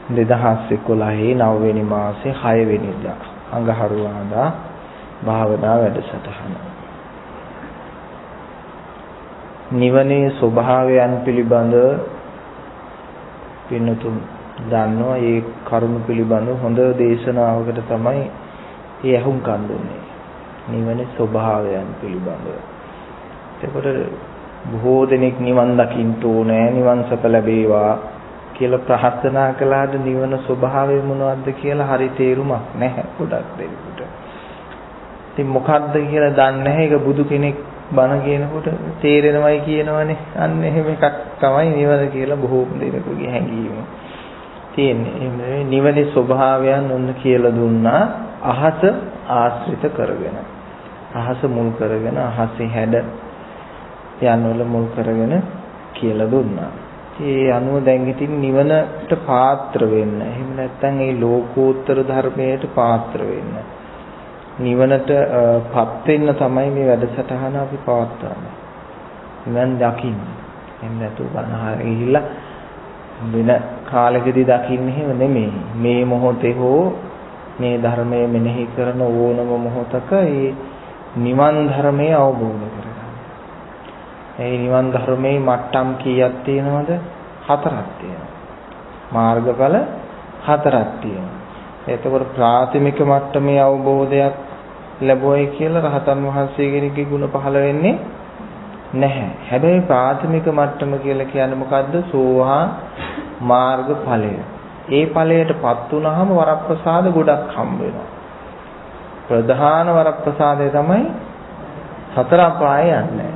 2011 9 වෙනි මාසේ 6 වෙනිදා අඟහරුවාදා භාවනා වැඩසටහන. නිවනේ ස්වභාවයන් පිළිබඳ පින්නතුන් දන්නවා. ඒ කරුණු පිළිබඳ හොඳ දේශනාවකට තමයි ඒ අහුම්කම් දුන්නේ. නිවනේ ස්වභාවයන් පිළිබඳ. ඒකට බොහෝ දෙනෙක් නිවන් දකින්න ඕනේ, නිවන් සප ලැබේවා කියලා ප්‍රාර්ථනා කළාට නිවන ස්වභාවය මොනවද කියලා හරි තේරුමක් නැහැ ගොඩක් දෙනෙකුට. ඉතින් මොකද්ද කියලා දන්නේ නැහැ. ඒක බුදු කෙනෙක් බණ කියනකොට තේරෙනවයි කියනවනේ. අන්න එහෙම එකක් තමයි නිවන කියලා බොහෝ දෙනෙකුගේ හැඟීම තියෙන්නේ. නිවනේ ස්වභාවයන් ඔන්න කියලා දුන්නා. අහස ආශ්‍රිත කරගෙන, අහස මුල් කරගෙන, අහසේ හැඩ යන්වල මුල් කරගෙන කියලා දුන්නා. ඒ අනුව දැන් ඉතින් නිවනට පාත්‍ර වෙන්න, එහෙම නැත්නම් ඒ ලෝකෝත්තර ධර්මයට පාත්‍ර වෙන්න, නිවනට පත් වෙන්න තමයි මේ වැඩසටහන අපි පවත්වන්නේ. නිවන් දකින්න. එහෙම නැතුව බණහාර ගිහිල්ලා වෙන කාලෙකදී දකින්න එහෙම නෙමෙයි. මේ මොහොතේ හෝ මේ ධර්මයේ මෙනෙහි කරන ඕනම මොහොතක ඒ නිවන් ධර්මයේ අවබෝධ කරගන්න. ඒ නිවන් ධර්මයේ මට්ටම් කීයක් තියෙනවද? 4ක් තියෙනවා. මාර්ගඵල 4ක් තියෙනවා. එතකොට ප්‍රාථමික මට්ටමේ අවබෝධයක් ලැබුවයි කියලා රහතන් වහන්සේ කෙනෙක්ගේ ගුණ පහළ වෙන්නේ නැහැ. හැබැයි ප්‍රාථමික මට්ටම කියලා කියන්නේ මොකද්ද? සෝවාන් මාර්ග ඵලය. ඒ ඵලයටපත් වුණාම වරප්‍රසාද ගොඩක් හම්බ වෙනවා. ප්‍රධාන වරප්‍රසාදය තමයි 4 අපාය යන්නේ.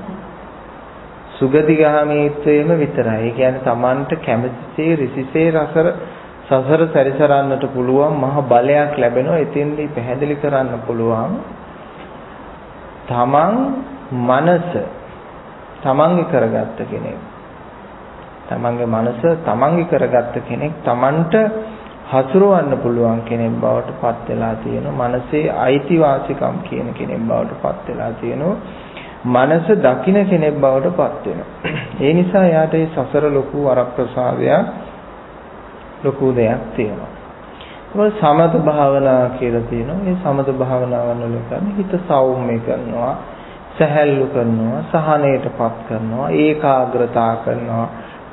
සුගතිගාමීත්වයේම විතරයි. ඒ කියන්නේ Tamanට කැමැතිසේ රිසිසේ සසර සැරිසරන්නට පුළුවන් මහ බලයක් ලැබෙනවා. එතෙන්දී පැහැදිලි කරන්න පුළුවන් Taman මනස තමන්ගේ කරගත්ත කෙනෙක්. තමන්ගේ මනස තමන්ගේ කරගත්ත කෙනෙක් Tamanට හසුරවන්න පුළුවන් කෙනෙක් බවට පත් වෙලා තියෙනවා. මනසේ අයිතිවාසිකම් කියන කෙනෙක් බවට පත් වෙලා තියෙනවා. මනස දකින්න කෙනෙක් බවට පත් වෙනවා. ඒ නිසා යාට මේ සසර ලොකු වරප්‍රසාදයක්, ලොකු දෙයක් තියෙනවා. ඒක සමත භාවනා කියලා තියෙනවා. මේ සමත භාවනාවන් වල කරන්නේ හිත සෞම්‍ය කරනවා, සැහැල්ලු කරනවා, සහනයටපත් කරනවා, ඒකාග්‍රතාව කරනවා,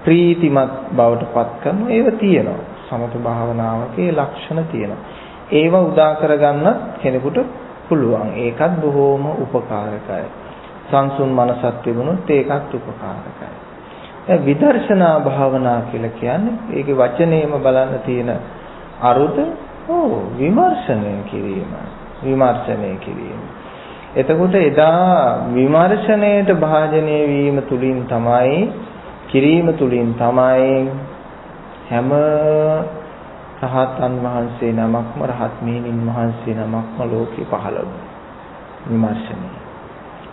ප්‍රීතිමත් බවටපත් කරනවා. ඒව තියෙනවා. සමත භාවනාවකේ ලක්ෂණ තියෙනවා. ඒව උදා කරගන්න කෙනෙකුට පුළුවන්. ඒකත් බොහෝම උපකාරකයි. සංසුන් මනසක් තිබුණොත් ඒකත් උපකාරකයි. දැන් විදර්ශනා භාවනා කියලා කියන්නේ ඒකේ වචනේම බලන්න තියෙන අරුත විමර්ශනය කිරීම. විමර්ශනය කිරීම. එතකොට එදා විමර්ශනයේට භාජනය වීම තුලින් තමයි, කිරීම තුලින් තමයි හැම රහතන් වහන්සේ නමක්ම, රහත් මෙහෙණින් වහන්සේ නමක්ම ලෝකේ පහළ වුණේ. විමර්ශනය.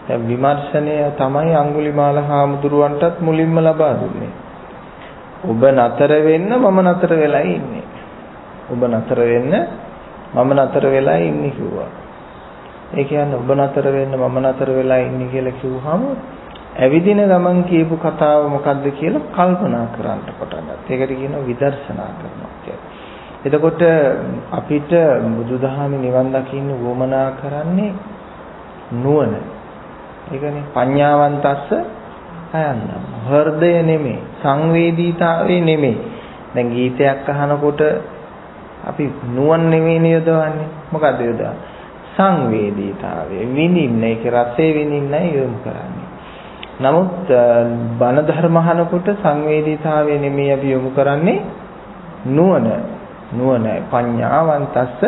දැන් විමර්ශනය තමයි අඟුලිමාල හාමුදුරුවන්ටත් මුලින්ම ලබා දුන්නේ. ඔබ නතර වෙන්න මම නතර වෙලා ඉන්නේ. ඔබ නතර වෙන්න මම නතර වෙලා ඉන්නේ කිව්වා. ඒ කියන්නේ ඔබ නතර වෙන්න මම නතර වෙලා ඉන්නේ කියලා කිව්වහම ඇවිදින ගමන් කියපු කතාව මොකද්ද කියලා කල්පනා කරන්න පටන් ගත්තා. ඒකට කියනවා විදර්ශනා කරනවා කියලා. එතකොට අපිට බුදුදහමේ නිවන් දකින්න වොමනා කරන්නේ නුවණ. ඒකනේ පඤ්ඤාවන්තස්ස අයන්නම්. හෘදය නෙමෙයි, සංවේදීතාවේ නෙමෙයි. දැන් ගීතයක් අහනකොට අපි නුවණ නෙමෙයි යොදවන්නේ. මොකද්ද යොදවන්නේ? සංවේදීතාවය. විඳින්න, ඒක රසය විඳින්නයි යොමු කරන්නේ. නමුත් බණ ධර්ම අහනකොට සංවේදීතාවය නෙමෙයි අපි යොමු කරන්නේ නුවණ. නුවණයි පඤ්ඤාවන්තස්ස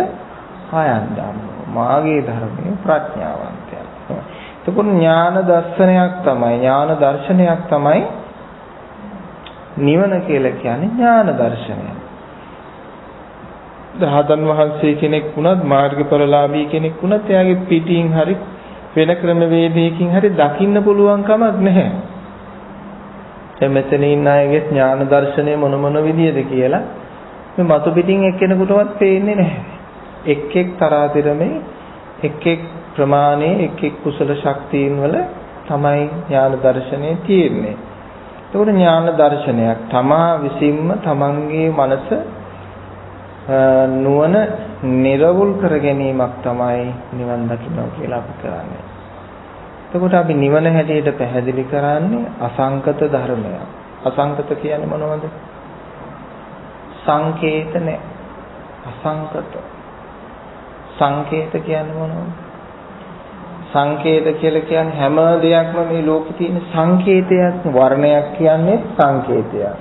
අයන්නම්. මාගේ ධර්මයේ ප්‍රඥාවන්තය. එතකොට ඥාන දර්ශනයක් තමයි, ඥාන දර්ශනයක් තමයි නිවන කියලා කියන්නේ. ඥාන දර්ශනය. රහතන් වහන්සේ කෙනෙක් වුණත්, මාර්ගඵලලාභී කෙනෙක් වුණත් එයාගේ පිටින් හරි වෙන ක්‍රමවේදයකින් හරි දකින්න පුළුවන් කමක් නැහැ. දැන් මෙතන ඉන්න අයගේ ඥාන දර්ශනය මොන විදියද කියලා මේ මතු පිටින් එක්කෙනෙකුටවත් පේන්නේ නැහැ. එක් එක් තරාතිරමේ එක් එක් ප්‍රමාණයේ එක් එක් කුසල ශක්තියින් වල තමයි ඥාන දර්ශනය තියෙන්නේ. ඒකට ඥාන දර්ශනයක් තමා විසින්ම තමන්ගේ මනස නුවණ නිර්වුල් කර ගැනීමක් තමයි නිවන් දකින්න කියලා අපි කරන්නේ. එතකොට අපි නිවන හැටියට පැහැදිලි කරන්නේ අසංකත ධර්මය. අසංකත කියන්නේ මොනවද? සංකේත නැහැ. අසංකත. සංකේත කියන්නේ මොනවද? සංකේත කියලා කියන්නේ හැම දෙයක්ම මේ ලෝකේ තියෙන සංකේතයක්. වර්ණයක් කියන්නේ සංකේතයක්.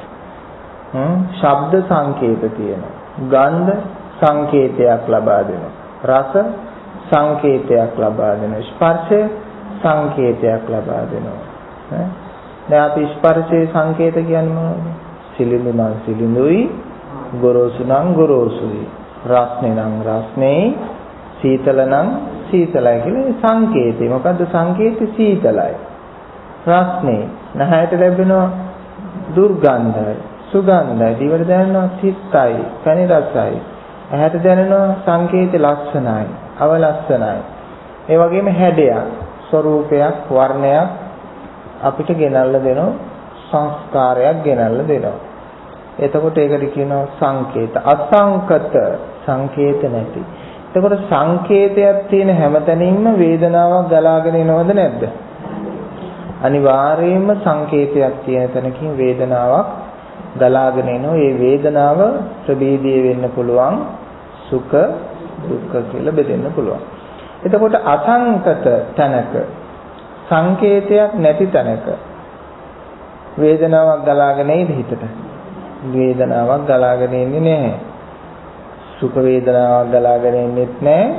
ශබ්ද සංකේත තියෙනවා. ගන්ධ සංකේතයක් ලබා දෙනවා. රස සංකේතයක් ලබා දෙනවා. ස්පර්ශය සංකේතයක් ලබා දෙනවා. දැන් අපි ස්පර්ශයේ සංකේත කියන්නේ මොනවද? සිලිඳු නම් සිලිඳුයි, ගොරෝසු නම් ගොරෝසුයි, රස්නේ නම් රස්නේ, සීතල නම් සීතලයි කියලා සංකේතේ. මොකද්ද සංකේතේ? සීතලයි. රස්නේ නැහැට ලැබෙනවා දුර්ගන්ධයි, සුගන්ධයි, දිවට දැනෙනවා සිත්තයි, කනි රසයි. ඇහැට දැනෙනවා සංකේතේ ලස්සනයි, අවලස්සනයි. ඒ වගේම හැඩයක්, ස්වરૂපයක්, වර්ණයක් අපිට ගෙනල්ලා දෙනවා, සංස්කාරයක් ගෙනල්ලා දෙනවා. එතකොට ඒකට කියනවා සංකේත. අසංකත සංකේත නැති. එතකොට සංකේතයක් තියෙන හැමතැනින්ම වේදනාවක් ගලාගෙන එනවද නැද්ද? අනිවාර්යයෙන්ම සංකේතයක් තියෙන තැනකින් වේදනාවක් ගලාගෙන එනවා. මේ වේදනාව ප්‍රභේදීය වෙන්න පුළුවන්, සුඛ දුක්ඛ කියලා බෙදෙන්න පුළුවන්. එතකොට අසංකත තැනක, සංකේතයක් නැති තැනක වේදනාවක් ගලාගෙන එයිද හිතට? වේදනාවක් ගලාගෙන එන්නේ නැහැ. සුඛ වේදනාවක් ගලාගෙන එන්නේත් නැහැ,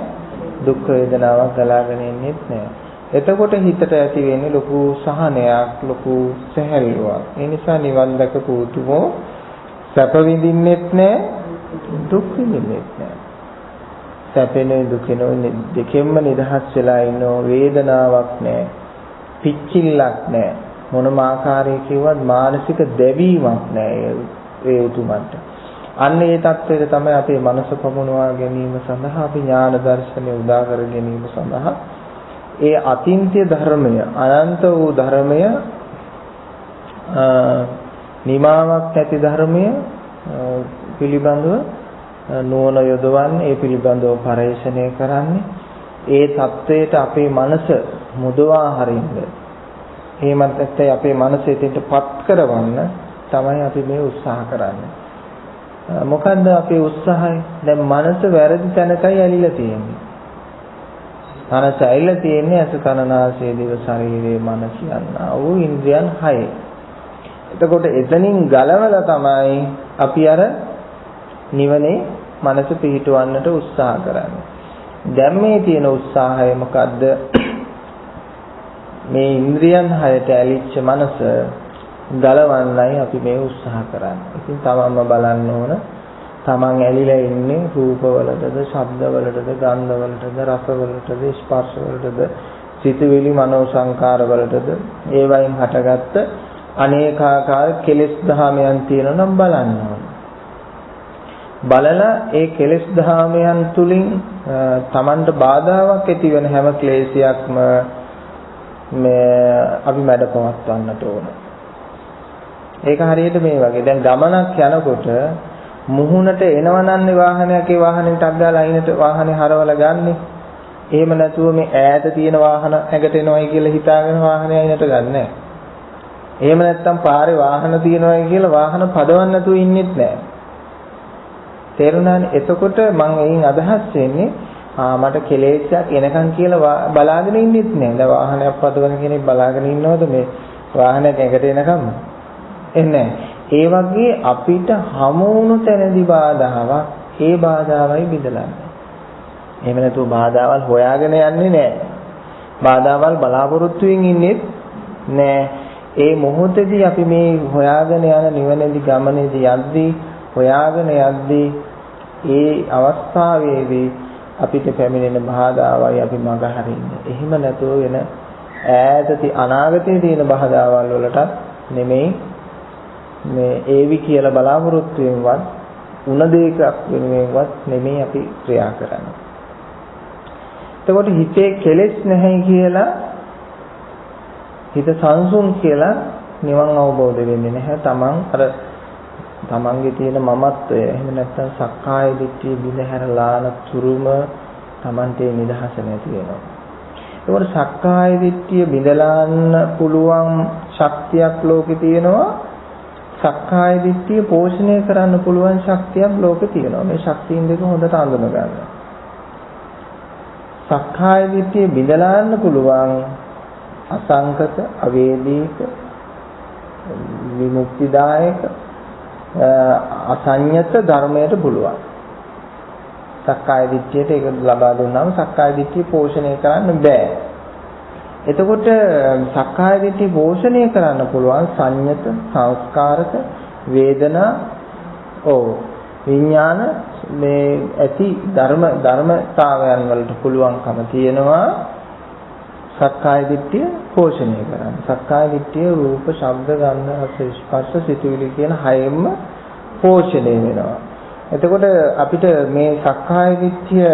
දුක් වේදනාවක් ගලාගෙන එන්නේත් නැහැ. එතකොට හිතට ඇති වෙන්නේ ලොකු සහනයක්, ලොකු සැහැල්ලුවක්. ඒ නිසා නිවන් දැකපු උතුමෝ සැප විඳින්නෙත් නැහැ, දුක් විඳින්නෙත් නැහැ. සැපෙනුයි දුකිනුයි දෙකෙන්ම නිදහස් වෙලා ඉන්නෝ. වේදනාවක් නැහැ, පිච්චිල්ලක් නැහැ, මොනම ආකාරයකින්වත් මානසික දැවීමක් නැහැ ඒ උතුමන්ට. අන්න ඒ தත්ත්වයට තමයි අපේ මනස පමුණවා ගැනීම සඳහා, අපි ඥාන දර්ශනය උදා කර ගැනීම සඳහා ඒ අතින්ත්‍ය ධර්මය, අනන්ත වූ ධර්මය, නිමාවක් නැති ධර්මය පිළිබඳව නුවණ යොදවන්නේ, ඒ පිළිබඳව පරේක්ෂණය කරන්නේ, ඒ தත්ත්වයට අපේ මනස මුදවා හරින්න, එහෙමත් නැත්නම් අපේ මනස එතෙන්ටපත් කරවන්න තමයි අපි මේ උත්සාහ කරන්නේ. මොකද්ද අපේ උත්සාහය? දැන් මනස වැරදි තැනකයි ඇලිලා තියෙන්නේ. මනස ඇලිලා තියෙන්නේ අස කන නාසය දිව ශරීරයේ මන කියනා වූ ඉන්ද්‍රියන් 6. එතකොට එතනින් ගලවලා තමයි අපි අර නිවනේ මනස පිහිටවන්නට උත්සාහ කරන්නේ. දැන් මේ තියෙන උත්සාහය මොකද්ද? මේ ඉන්ද්‍රියන් 6ට ඇලිච්ච මනස ගලවන්නයි අපි මේ උත්සාහ කරන්නේ. ඉතින් තමන්ම බලන්න ඕන, තමන් ඇලිලා ඉන්නේ රූපවලටද, ශබ්දවලටද, ගන්ධවලටද, රසවලටද, ස්පර්ශවලටද, සිතුවිලි මනෝ සංකාරවලටද, ඒ වයින් හටගත්ත අනේකාකාර කෙලෙස් ධාමයන් තියෙනවා නම් බලන්න ඕන. බලලා ඒ කෙලෙස් ධාමයන් තුලින් තමන්ට බාධාවක් ඇති වෙන හැම ක්ලේශයක්ම අපි මැඩපවත්වන්නට ඕන. ඒක හරියට මේ වගේ. දැන් ගමනක් යනකොට මුහුණට එනවනන්නේ වාහනයක්, ඒ වාහනෙට අග්ගාලා අයිනට වාහනේ හරවලා ගන්නෙ. එහෙම නැතුව මේ ඈත තියෙන වාහන ඇඟට එනවයි කියලා හිතාගෙන වාහනේ අයිනට ගන්නෑ. එහෙම නැත්තම් පාරේ වාහන තියෙනවයි කියලා වාහන පදවන්න නැතුව ඉන්නෙත් නෑ. තේරුණානේ? එතකොට මම එයින් අදහස් වෙන්නේ මට කෙලෙසයක් එනකන් කියලා බලාගෙන ඉන්නෙත් නෑ. දැන් වාහනයක් පදවන කෙනෙක් බලාගෙන ඉන්නවද මේ වාහනයක් ඇඟට එනකම්ම? එන්නේ. ඒ වගේ අපිට හමු වුණු තැනදී බාධාවක්, ඒ බාධාවයි බිඳලන්නේ. එහෙම නැතුව බාධාවල් හොයාගෙන යන්නේ නැහැ. බාධාවල් බලාපොරොත්තුෙන් ඉන්නේ නැහැ. ඒ මොහොතේදී අපි මේ හොයාගෙන යන නිවනේදී ගමනේදී යද්දී, හොයාගෙන යද්දී, ඒ අවස්ථාවේදී අපිට පැමිණෙන බාධාවයි අපි මඟ හරින්නේ. එහෙම නැතුව වෙන ඈතදී අනාගතයේ තියෙන බාධාවල් වලට නෙමෙයි මේ ඒවි කියලා බලාපොරොත්තු වෙනවත් උන දෙයක් වෙනුවෙන්වත් නෙමෙයි අපි ක්‍රියා කරන්නේ. එතකොට හිතේ කෙලෙස් නැහැ කියලා, හිත සංසුන් කියලා නිවන් අවබෝධ වෙන්නේ නැහැ. තමන් අර තමන්ගේ තියෙන මමත්වය එහෙම නැත්නම් සක්කාය දිට්ඨිය බිඳහැරලාන තුරුම තමන්ට නිදහස නැති වෙනවා. ඒකට සක්කාය දිට්ඨිය බිඳලාන්න පුළුවන් ශක්තියක් ලෝකේ තියෙනවා. සක්කාය දිට්ඨිය පෝෂණය කරන්න පුළුවන් ශක්තියක් ලෝකේ තියෙනවා. මේ ශක්තියින් දෙක හොඳට අඳුන ගන්න. සක්කාය දිට්ඨිය බිඳලාන්න පුළුවන් අසංකත, අවේදීක, විමුක්තිදායක, අසඤ්ඤත ධර්මයට පුළුවන්. සක්කාය දිට්ඨියට ඒක ලබා දුන්නාම සක්කාය දිට්ඨිය පෝෂණය කරන්න බෑ. එතකොට සක්කාය දිට්ඨිය පෝෂණය කරන්න පුළුවන් සංයත, සංස්කාරක, වේදනා, විඥාන මේ ඇති ධර්මතාවයන් වලට පුළුවන්කම තියෙනවා සක්කාය දිට්ඨිය පෝෂණය කරන්න. සක්කාය දිට්ඨිය රූප, ශබ්ද, ගන්ධ, රස, ස්පර්ශ, සිතුවිලි කියන හයෙම පෝෂණය වෙනවා. එතකොට අපිට මේ සක්කාය දිට්ඨිය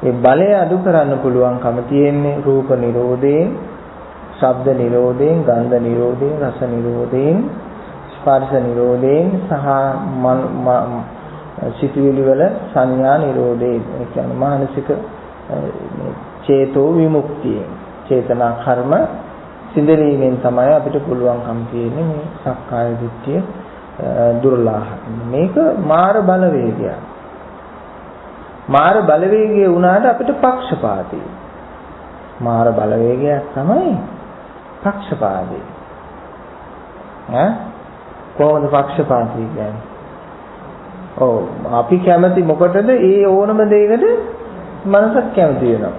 ඒ බලය අඩු කරන්න පුළුවන්කම තියෙන්නේ රූප නිරෝධයෙන්, ශබ්ද නිරෝධයෙන්, ගන්ධ නිරෝධයෙන්, රස නිරෝධයෙන්, ස්පර්ශ නිරෝධයෙන් සහ සිතුවිලි වල සංඥා නිරෝධයෙන්. ඒ කියන්නේ මානසික චේතෝ විමුක්තිය. චේතනා කර්ම සිඳලීමෙන් තමයි අපිට පුළුවන්කම තියෙන්නේ මේ සක්කාය දිට්ඨිය දුර්ලභ. මේක මාර බලවේගයක්. මාර බලවේගය වුණාට අපිට පක්ෂපාතී. මාර බලවේගයක් තමයි පක්ෂපාතී. කොහොමද පක්ෂපාතී කියන්නේ? අපි කැමති මොකටද? ඒ ඕනම දෙයකට මනසක් කැමති වෙනවා.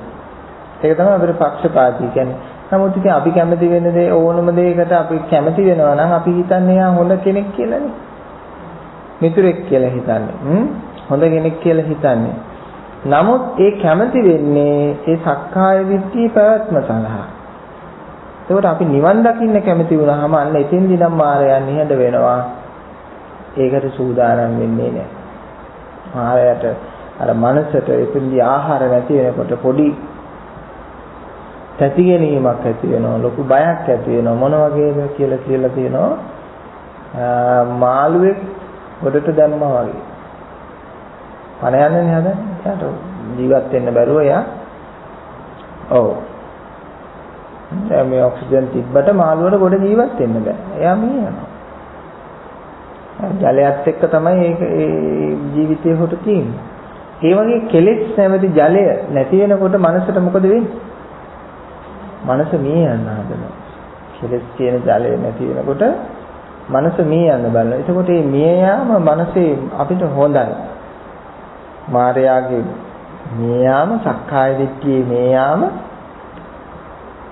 ඒක තමයි අපිට පක්ෂපාතී කියන්නේ. නමුත් ඉතින් අපි කැමති වෙන දේ ඕනම දෙයකට අපි කැමති වෙනවා නම් අපි හිතන්නේ යා හොඳ කෙනෙක් කියලානේ. මිතුරෙක් කියලා හිතන්නේ. හොඳ කෙනෙක් කියලා හිතන්නේ. නමුත් ඒ කැමති වෙන්නේ ඒ සක්කාය දිට්ඨිය පැවැත්ම සඳහා. ඒකට අපි නිවන් දකින්න කැමති වුණාම අන්න එතෙන්දී නම් මායя නිහඬ වෙනවා. ඒකට සූදානම් වෙන්නේ නැහැ. මායයට අර මනසට එතෙන්දී ආහාර නැති වෙනකොට පොඩි තැති ගැනීමක් ඇති වෙනවා, ලොකු බයක් ඇති වෙනවා. මොන වගේද කියලා තියෙනවා. මාළුවෙක් ගොඩට දැම්මා වගේ. පණ යන්නේ නේද? එයාට ජීවත් වෙන්න බැරුව එයා. දැන් මේ ඔක්සිජන් තිබ්බට මාළුවට ගොඩ ජීවත් වෙන්න බෑ. එයා මිය යනවා. ජලයත් එක්ක තමයි ඒ ජීවිතේ හොට තියෙන්නේ. ඒ වගේ කෙලෙස් නැමැති ජලය නැති වෙනකොට මනසට මොකද වෙන්නේ? මනස මිය යන්න හදනවා. කෙලෙස් කියන ජලය නැති වෙනකොට මනස මිය යන්න බලනවා. එතකොට මේ මිය යාම මනසේ අපිට හොඳයි. මායාවේ මිය යාම, සක්කාය දිට්ඨියේ මිය යාම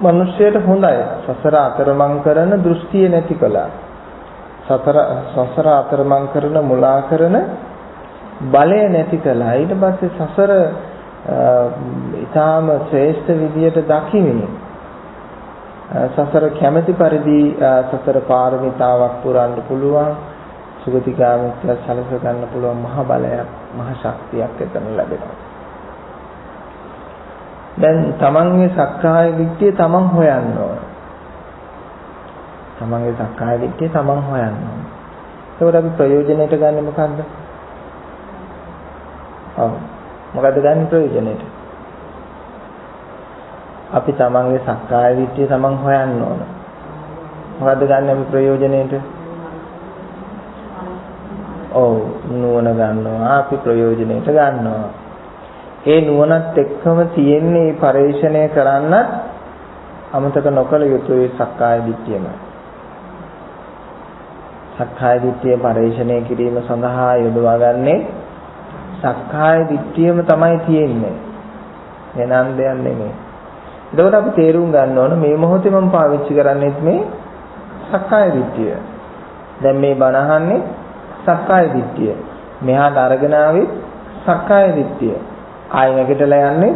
මනුෂ්‍යයට හොඳයි. සසර අතරමං කරන දෘෂ්ටිය නැති කළා. සසර අතරමං කරන මුලා කරන බලය නැති කළා. ඊට පස්සේ සසර ඊටාම ශ්‍රේෂ්ඨ විදියට දකිමින් සසර කැමැති පරිදි සසර පාරමිතාවක් පුරන්න පුළුවන්, සුගතිගාමීත්වය සලස ගන්න පුළුවන් මහ බලයක්, මහ ශක්තියක් එතන ලැබෙනවා. දැන් තමන්ගේ සක්කාය දිට්ඨිය තමන් හොයන්න ඕන. තමන්ගේ සක්කාය දිට්ඨිය තමන් හොයන්න ඕන. ඒකට අපි ප්‍රයෝජනෙට ගන්න මොකද්ද? මොකද්ද ගන්න ප්‍රයෝජනෙට? අපි තමන්ගේ සක්කාය දිට්ඨිය තමන් හොයන්න ඕන. මොකද්ද ගන්න අපි ප්‍රයෝජනෙට? නුවණ ගන්නවා. අපි ප්‍රයෝජනෙට ගන්නවා. ඒ නුවණත් එක්කම තියෙන්නේ පරිශ්‍රණය කරන්නත් අමතක නොකළ යුතුයි සක්කාය දිට්ඨියමයි. සක්කාය දිට්ඨිය පරිශ්‍රණය කිරීම සඳහා යොදවාගන්නේ සක්කාය දිට්ඨියම තමයි තියෙන්නේ. වෙනන් දෙයක් නෙමෙයි. එතකොට අපි තේරුම් ගන්න ඕන මේ මොහොතේ මම පාවිච්චි කරන්නේත් මේ සක්කාය දිට්ඨිය. දැන් මේ බණ අහන්නේ සක්කාය දිට්ඨිය. මෙහාට අරගෙන ආවේ සක්කාය දිට්ඨිය. ආයෙ නැගිටලා යන්නේ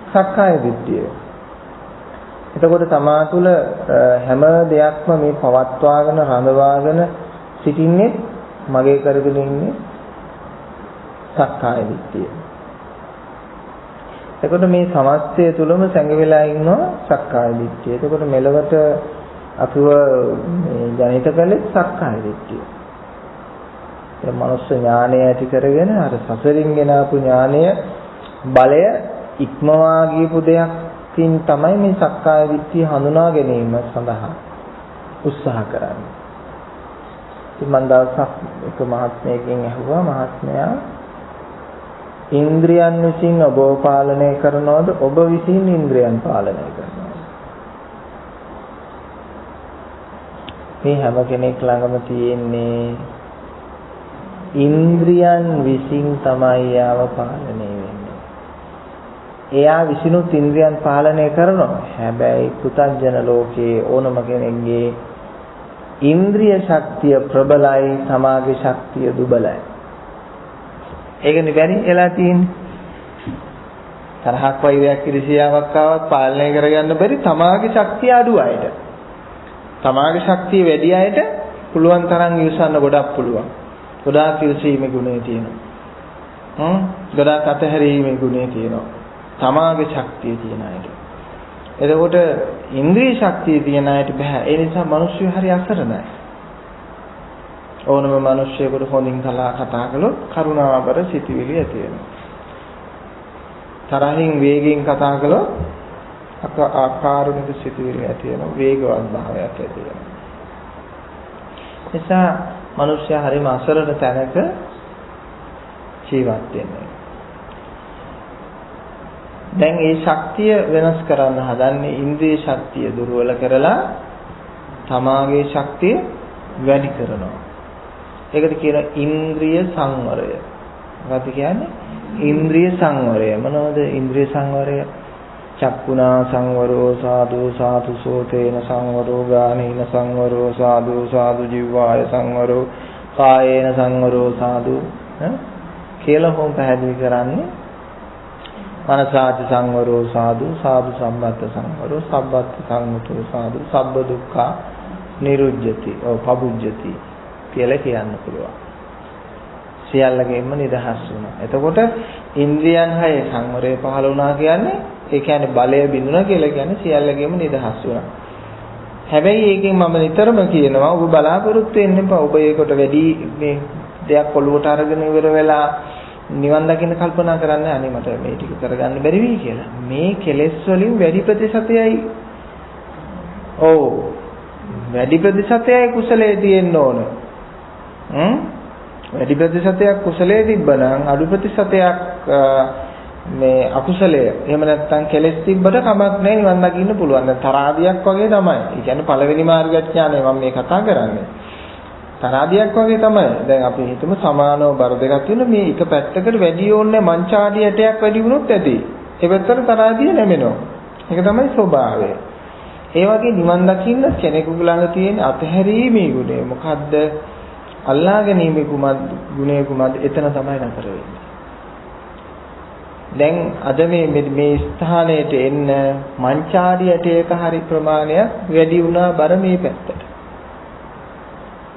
සක්කාය දිට්ඨිය. එතකොට තමා තුළ හැම දෙයක්ම මේ පවත්වාගෙන රඳවාගෙන සිටින්නේ මගේ කරගෙන ඉන්නේ සක්කාය දිට්ඨිය. එතකොට මේ සමස්තය තුළම සැඟවිලා ඉන්නවා සක්කාය දිට්ඨිය. එතකොට මෙලවට අපිව ජනිත කළේ සක්කාය දිට්ඨිය. ඒ මනුස්ස ඥානය ඇති කරගෙන අර සසරින් ගෙන ආපු ඥානය බලය ඉක්මවා ගියපු දෙයක්කින් තමයි මේ සක්කාය දිට්ඨිය හඳුනා ගැනීම සඳහා උත්සාහ කරන්නේ. ඉතින් මම දවසක් එක මහත්මයෙක්ගෙන් ඇහුවා, මහත්මයා ඉන්ද්‍රියන් විසින් ඔබ පාලනය කරනවද, ඔබ විසින් ඉන්ද්‍රියන් පාලනය කරනවද? මේ හැම කෙනෙක් ළඟම තියෙන්නේ ඉන්ද්‍රියන් විසින් තමයි යාව පාලනය වෙන්නේ. එයා විසිනුත් ඉන්ද්‍රියන් පාලනය කරනවා. හැබැයි පුතග්ජන ලෝකයේ ඕනම කෙනෙක්ගේ ඉන්ද්‍රිය ශක්තිය ප්‍රබලයි, සමාගේ ශක්තිය දුබලයි. ඒකනේ බැරි එලා තියෙන්නේ. තරහක් වෛරයක් ඉරිසියාවක් ආවත් පාලනය කරගන්න බැරි තමාගේ ශක්තිය අඩු අයට. තමාගේ ශක්තිය වැඩි අයට පුළුවන් තරම් ඉවසන්න ගොඩක් පුළුවන්. ගොඩාක් ඉවසීමේ ගුණය තියෙනවා. ගොඩාක් අතහැරීමේ ගුණය තියෙනවා. තමාගේ ශක්තිය තියෙන අයට. එතකොට ඉන්ද්‍රිය ශක්තිය තියෙන අයට බෑ. ඒ නිසා මිනිස්සු හරි අසරණයි. ඕනම මිනිස්සෙකුට හොඳින් කතා කළොත් කරුණාවබර සිතුවිලි ඇති වෙනවා. තරහින් වේගයෙන් කතා කළොත් ආකාරුණික සිතුවිලි ඇති වෙනවා. වේගවත් භාවයක් ඇති වෙනවා. නිසා මිනිස්සයා හරිම අසරණ තැනක ජීවත් වෙන්නේ. දැන් මේ ශක්තිය වෙනස් කරන්න හදන්නේ ඉන්ද්‍රිය ශක්තිය දුර්වල කරලා තමාගේ ශක්තිය වැඩි කරනවා. ඒකට කියනවා ඉන්ද්‍රිය සංවරය. මොකක්ද කියන්නේ? ඉන්ද්‍රිය සංවරය. මොනවද ඉන්ද්‍රිය සංවරය? චක්කුණා සංවරෝ සාදු සාදු සෝතේන සංවරෝ ගානේන සංවරෝ සාදු සාදු ජීවාය සංවරෝ කායේන සංවරෝ සාදු කියලා හොම් පැහැදිලි කරන්නේ. මනසාච සංවරෝ සාදු සාදු සම්බත්ත සංවරෝ සබ්බත් සංවතෝ සාදු සබ්බ දුක්ඛ නිරුජ්ජති පබුජ්ජති කියලා කියන්න පුළුවන්. සියල්ලගෙන්ම නිදහස් වුණා. එතකොට ඉන්ද්‍රියන් හය සංවරය පහළ වුණා කියන්නේ ඒ කියන්නේ බලය බිඳුණා කියලා කියන්නේ සියල්ලගෙන්ම නිදහස් වුණා. හැබැයි ඒකෙන් මම නිතරම කියනවා ඔබ බලාපොරොත්තු වෙන්න එපා. ඔබ ඒකට වැඩි මේ දෙයක් ඔළුවට අරගෙන ඉවර වෙලා නිවන් දකින්න කල්පනා කරන්නේ අනේ මට මේ ටික කරගන්න බැරි වෙයි කියලා. මේ කෙලෙස් වලින් වැඩි ප්‍රතිශතයයි වැඩි ප්‍රතිශතයයි කුසලයේ තියෙන්න ඕන. වැඩි ප්‍රතිශතයක් කුසලයේ තිබ්බනම් අඩු ප්‍රතිශතයක් මේ අකුසලයේ. එහෙම නැත්නම් කෙලෙස් තිබ්බට කමක් නැහැ නිවන් දකින්න පුළුවන්. දැන් තරාදියක් වගේ තමයි. ඒ කියන්නේ පළවෙනි මාර්ගඥානය මම මේ කතා කරන්නේ. තරාදියක් වගේ තමයි. දැන් අපි හිතමු සමානව බර දෙකක් තියෙන මේ එක පැත්තකට වැඩි ඕනේ මංචාඩි ඇටයක් වැඩි වුණොත් ඇති. ඒ පැත්තට තරාදිය නැමෙනවා. ඒක තමයි ස්වභාවය. ඒ වගේ නිවන් දකින්න කෙනෙකු ළඟ තියෙන අතහැරීමේ ගුණය මොකද්ද? අල්ලා ගැනීමේ ගුණය කුමක්ද? එතන තමයි නතර වෙන්නේ. දැන් අද මේ ස්ථානයට එන්න මංචාඩි ඇටයක හරි ප්‍රමාණයක් වැඩි වුණා බර මේ පැත්තට.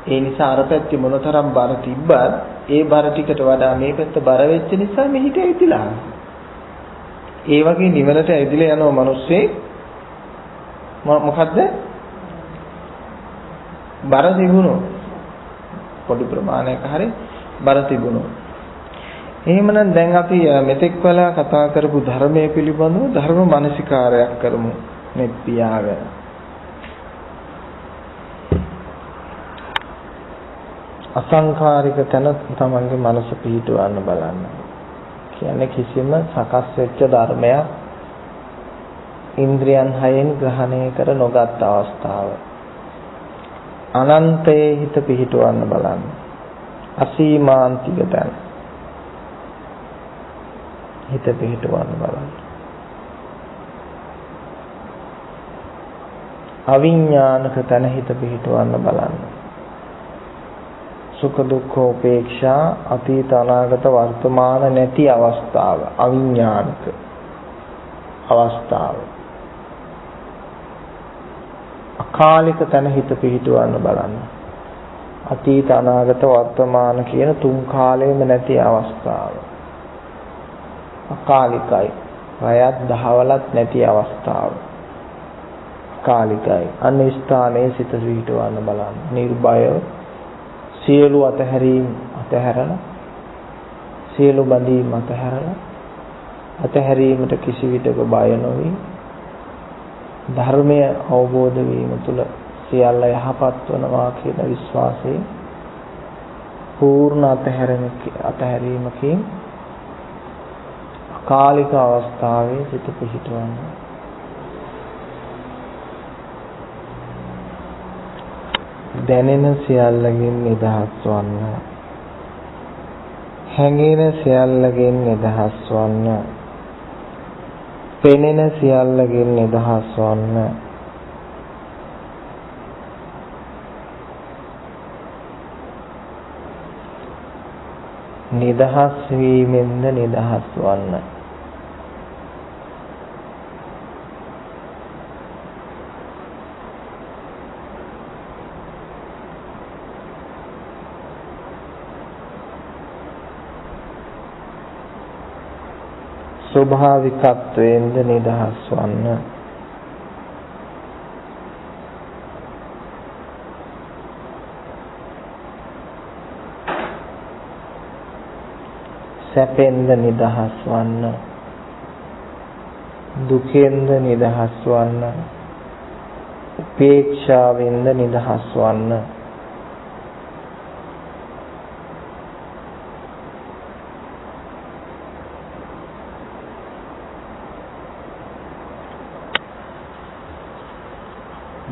ඒ නිසා අර පැත්තේ මොනතරම් බර තිබ්බත් ඒ බර ටිකට වඩා මේ පැත්ත බර වෙච්ච නිසා මෙහිට ඇවිදලා. ඒ වගේ නිවනට ඇවිදලා යන මිනිස්සේ මොකද්ද? බර තිබුණොත් පොඩි ප්‍රමාණයක හරි බර තිබුණොත්. එහෙමනම් දැන් අපි මෙතෙක් වෙලා කතා කරපු ධර්මයේ පිළිබඳව ධර්ම මානසිකාරයක් කරමු මේ පියාගෙන. අසංඛාරික තැන තමන්ගේ මනස පිහිටවන්න බලන්න. කියන්නේ කිසිම සකස් වෙච්ච ධර්මයක් ඉන්ද්‍රියන් හයෙන් ග්‍රහණය කර නොගත් අවස්ථාව. අනන්තයේ හිත පිහිටවන්න බලන්න. අසීමාන්තික තැන හිත පිහිටවන්න බලන්න. අවිඥානික තැන හිත පිහිටවන්න බලන්න. සුඛ දුක්ඛ උපේක්ෂා අතීත අනාගත වර්තමාන නැති අවස්ථාව අවිඥානික අවස්ථාව. අකාලික තැන හිත පිහිටවන්න බලන්න. අතීත අනාගත වර්තමාන කියන තුන් කාලෙම නැති අවස්ථාව. අකාලිකයි. රයත් දහවලත් නැති අවස්ථාව. අකාලිකයි. අන්න ස්ථානයේ සිත පිහිටවන්න බලන්න. නිර්භය සියලු අතහැරීම් අතහැරලා සියලු බැඳීම් අතහැරලා අතහැරීමට කිසිවිටක බය නොවි ධර්මය අවබෝධ වීම තුළ සියල්ල යහපත් වනවා කියන විශ්වාසයෙන් පූර්ණ අතහැරීමකින් අකාලික අවස්ථාවේ සිත පිහිටවන්න. දැනෙන සියල්ලකින් නිදහස් වන්න. හැඟෙන සියල්ලකින් නිදහස් වන්න. පෙනෙන සියල්ලකින් නිදහස් වන්න. නිදහස් වීමෙන්ද නිදහස් වන්න. ස්වභාවිකත්වයෙන්ද නිදහස් වන්න. සැපෙන්ද නිදහස් වන්න. දුකෙන්ද නිදහස් වන්න. උපේක්ෂාවෙන්ද නිදහස් වන්න.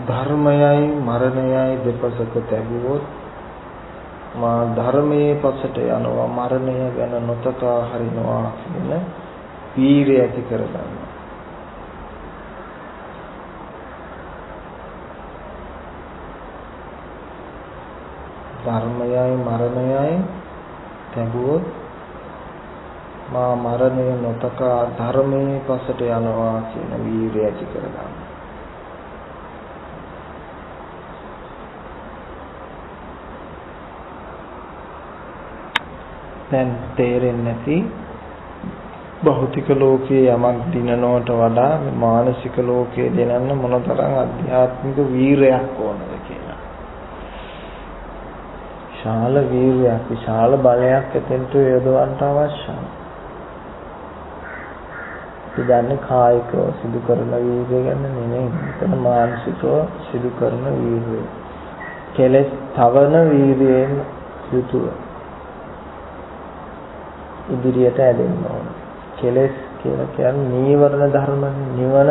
ධර්මයයි මරණයයි දෙපසක තැබුවොත් මා ධර්මයේ පසට යනවා මරණය ගැන නොතකා හරිනවා කියන වීරිය ඇති කරගන්න. ධර්මයයි මරණයයි තැබුවොත් මා මරණය නොතකා ධර්මයේ පසට යනවා කියන වීරිය ඇති කරගන්න. දැන් තේරෙන්නේ නැති භෞතික ලෝකයේ යමක් දිනනවට වඩා මානසික ලෝකයේ දිනන්න මොනතරම් අධ්‍යාත්මික වීරයක් ඕනද කියලා. විශාල වීරයක්, විශාල බලයක් එතෙන්ට යොදවන්න අවශ්‍යයි. ඉතින් කායිකව සිදු කරන වීරය ගැන නෙමෙයි, මෙතන මානසිකව සිදු කරන වීරය. කෙලෙස් තවන වීරයෙන් යුතුව ඉදිරියට ඇදෙන්න ඕන. කෙලෙස් කියලා කියන්නේ නීවරණ ධර්ම, නිවන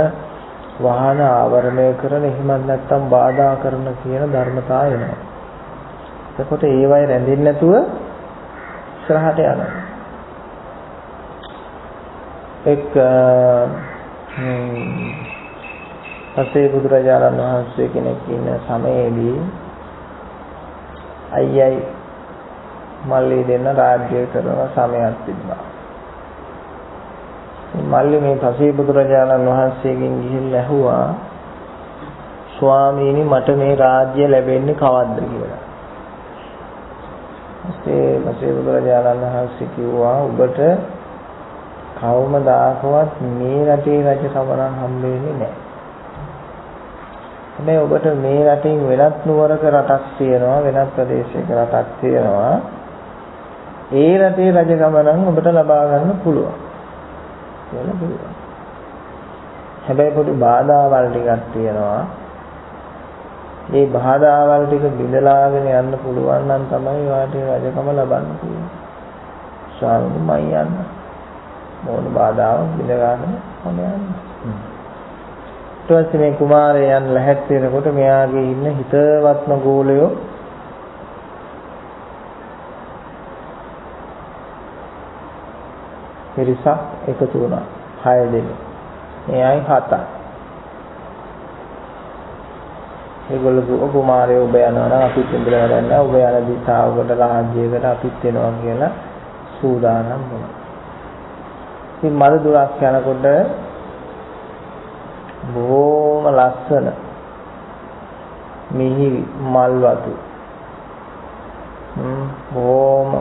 වහන ආවරණය කරන, එහෙමත් නැත්නම් බාධා කරන කියන ධර්මතා එනවා. එතකොට ඒවයි රැඳෙන්නේ නැතුව ඉස්සරහට යනවා. පසේ බුදුරජාණන් වහන්සේ කෙනෙක් ඉන්න සමයේදී අයියයි මල්ලි දෙන්න රාජ්‍ය කරන සමයක් තිබ්බා. මල්ලි මේ පසේ බුදුරජාණන් වහන්සේගෙන් ගිහිල්ලා ඇහුවා ස්වාමීනි මට මේ රාජ්‍ය ලැබෙන්නේ කවද්ද කියලා. පසේ බුදුරජාණන් වහන්සේ කිව්වා ඔබට කවමදාකවත් මේ රටේ රජකම නම් හම්බ වෙන්නේ නැහැ. හැබැයි ඔබට මේ රටින් වෙනත් නුවරක රටක් තියෙනවා, වෙනත් ප්‍රදේශයක රටක් තියෙනවා. ඒ රටේ රජකම නම් ඔබට ලබා ගන්න පුළුවන්. කියලා පුළුවන්. හැබැයි පොඩි බාධාවල් ටිකක් තියෙනවා. මේ බාධාවල් ටික බිඳලාගෙන යන්න පුළුවන් නම් තමයි වාටේ රජකම ලබන්න පුළුවන්. ස්වාමීනි මම යන්න. මොන බාධාව බිඳලාගෙන මම යන්න. ඊට පස්සේ මේ කුමාරයන් ලැහැත් වෙනකොට මෙයාගේ ඉන්න හිතවත්ම ගෝලයෝ පිරිසක් එකතු වුණා. 6 දෙනෙක්. එයයි 7ක්. ඒගොල්ලෝ කුමාරයෝ ඔබ යනවා නම් අපිත් ඉඳලා ගන්න. ඔබ යන දිශාවකට රාජ්‍යයකට අපිත් එනවා කියලා සූදානම් වුණා. ඉතින් මද දුරක් යනකොට බොහොම ලස්සන මිහිරි මල් වතු බොහොම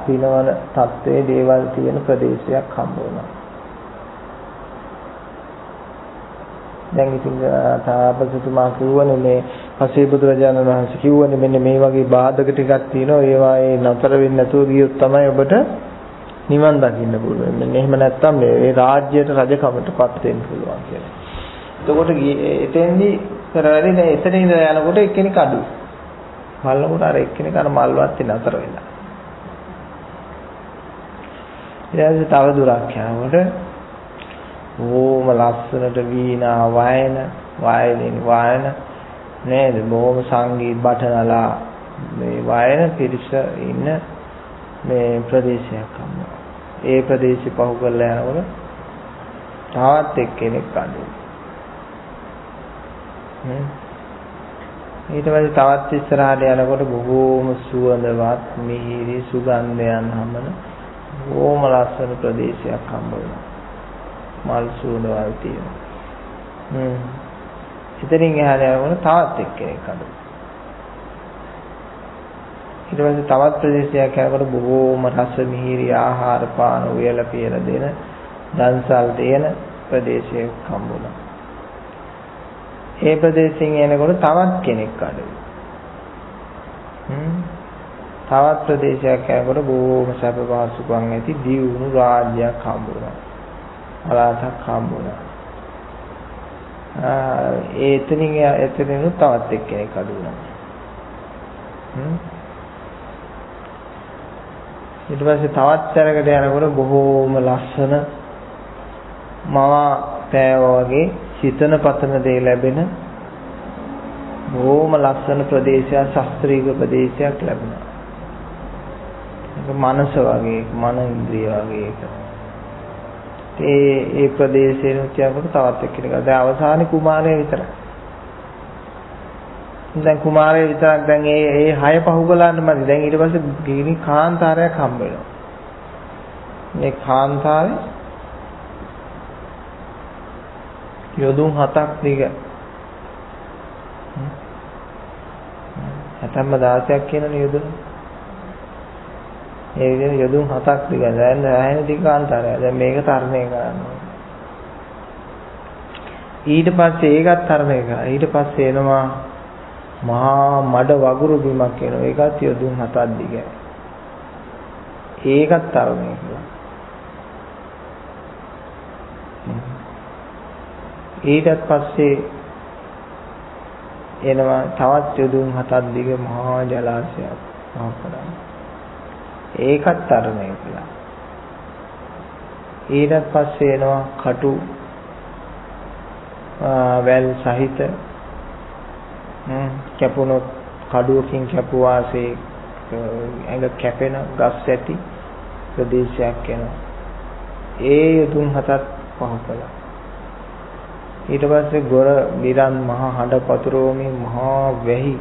පිනවන තත්ත්වයේ දේවල් තියෙන ප්‍රදේශයක් හම්බ වුණා. දැන් ඉතින් තාපසතුමා කිව්වනේ මේ පසේ බුදුරජාණන් වහන්සේ කිව්වනේ මෙන්න මේ වගේ බාධක ටිකක් තියෙනවා ඒවා ඒ නතර වෙන්නේ නැතුව ගියොත් තමයි ඔබට නිවන් දකින්න පුළුවන්. මෙන්න එහෙම නැත්නම් මේ රාජ්‍යයට රජකමටපත් වෙන්න පුළුවන් කියලා. එතකොට එතෙන්දී කරවලේ දැන් එතන ඉඳලා යනකොට එක්කෙනෙක් අඩුයි. මල්ලකට අර එක්කෙනෙක් අර මල්වත් නතර වෙලා. ඊට තව දුරක් යනකොට ඕම ලස්සනට වීණා වයන නේද බොහොම සංගීත බටනලා මේ වයන පිරිස ඉන්න මේ ප්‍රදේශයක් අම්මා. ඒ ප්‍රදේශي පහු කරලා යනකොට තවත් එක්කෙනෙක් අඩුයි. ඊට පස්සේ තවත් ඉස්සරහට යනකොට බොහෝම සුවඳවත් මිහිරි සුගන්ධයන් හමන බොහොම ලස්සන ප්‍රදේශයක් හම්බ වෙනවා. මල් සුවඳවල් තියෙනවා. ඉතින් එහාට යනකොට තවත් එක්කෙනෙක් අඩුයි. ඊට පස්සේ තවත් ප්‍රදේශයක් යනකොට බොහෝම රස මිහිරි ආහාර පාන උයල පියලා දෙන දන්සල් දෙන ප්‍රදේශයක් හම්බ වුණා. ඒ ප්‍රදේශයෙන් එනකොට තවත් කෙනෙක් අඩුයි. තවත් ප්‍රදේශයක් යනකොට බොහෝම සැප පහසුකම් ඇති දියුණු රාජ්‍යයක් හම්බ වුණා. පළාතක් හම්බ වුණා. එතනින් තවත් එක්කෙනෙක් අඩු වුණා. ඊට පස්සේ තවත් තැනකට යනකොට බොහෝම ලස්සන මවා පෑව වගේ හිතන පතන දේ ලැබෙන බොහොම ලස්සන ප්‍රදේශයක් ශාස්ත්‍රීය ප්‍රදේශයක් ලැබුණා. ඒක මනස වගේ මන ඉන්ද්‍රිය වගේ එක. ඒ ප්‍රදේශයෙන් උච්චාරකට තවත් එක්කෙනෙක්. දැන් අවසානයේ කුමාරයා විතරයි. දැන් කුමාරයා විතරක් දැන් ඒ 6 පහු කළාන්න මදි. දැන් ඊට පස්සේ ගිනි කාන්තාරයක් හම්බ වෙනවා. මේ කාන්තාරේ යොදුන් 7ක් දිග. හැතැම්ම 16ක් කියනනේ යොදුන. ඒ විදිහට යොදුන් 7ක් දිග. දැන් ආයෙන දිග කාන්තාරය. දැන් මේක තරණය කරනවා. ඊට පස්සේ ඒකත් තරණය කරා. ඊට පස්සේ එනවා මහා මඩ වගුරු බිමක් එනවා. ඒකත් යොදුන් 7ක් දිගයි. ඒකත් තරණය කළා. ඊට පස්සේ එනවා තවත් යොදුන් 7ක් දිග මහා ජලාශයක් පහකරන. ඒකත් තරණය කළා. ඊට පස්සේ එනවා කටු වැල් සහිත කැපුණොත් කඩුවකින් කැපුවාසේ ඇඟ කැපෙන ගස් ඇති ප්‍රදේශයක් එනවා. ඒ යොදුන් 7ක් පහ කළා. ඊට පස්සේ ගොර මිරන් මහා හඬ පතුරෝමි මහා වැහි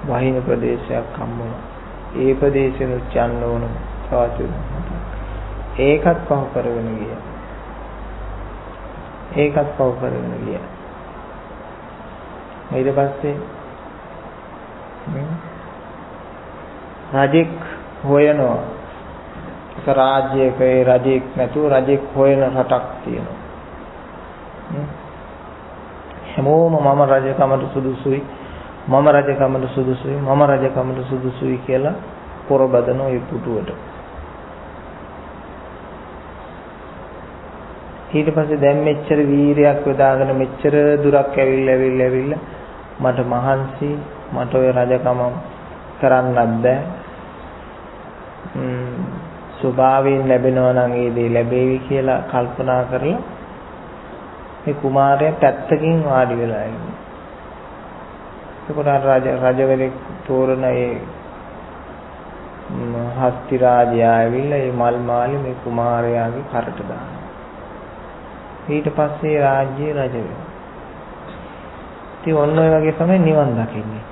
වහින ප්‍රදේශයක් හම්බ වුණා. ඒ ප්‍රදේශෙන් යන්න ඕන තවත් ඒකත් පහු කරගෙන ගියා. ඊට පස්සේ රජෙක් හොයනවා. ඒක රාජ්‍යයක රජෙක් නැතුව රජෙක් හොයන රටක් තියෙනවා. හැමෝම මම රජකමට සුදුසුයි කියලා පොරබදන ඔය පුටුවට. ඊට පස්සේ දැන් මෙච්චර වීරයක් යොදාගෙන මෙච්චර දුරක් ඇවිල්ලා මට මහන්සි මට ඔය රජකම කරන්නත් බෑ. ස්වභාවයෙන් ලැබෙනවා නම් ඒ දේ ලැබෙවි කියලා කල්පනා කරලා මේ කුමාරයා පැත්තකින් වාඩි වෙලා ඉන්නේ. ඒකට රජවරයෙක් තෝරන ඒ හස්ති රාජයා ඇවිල්ලා මේ මල් මාලි මේ කුමාරයාගේ කරට දානවා. ඊට පස්සේ රාජ්‍යයේ රජ වෙනවා. ඉතින් ඔන්න ඔය වගේ තමයි නිවන් දකින්නේ.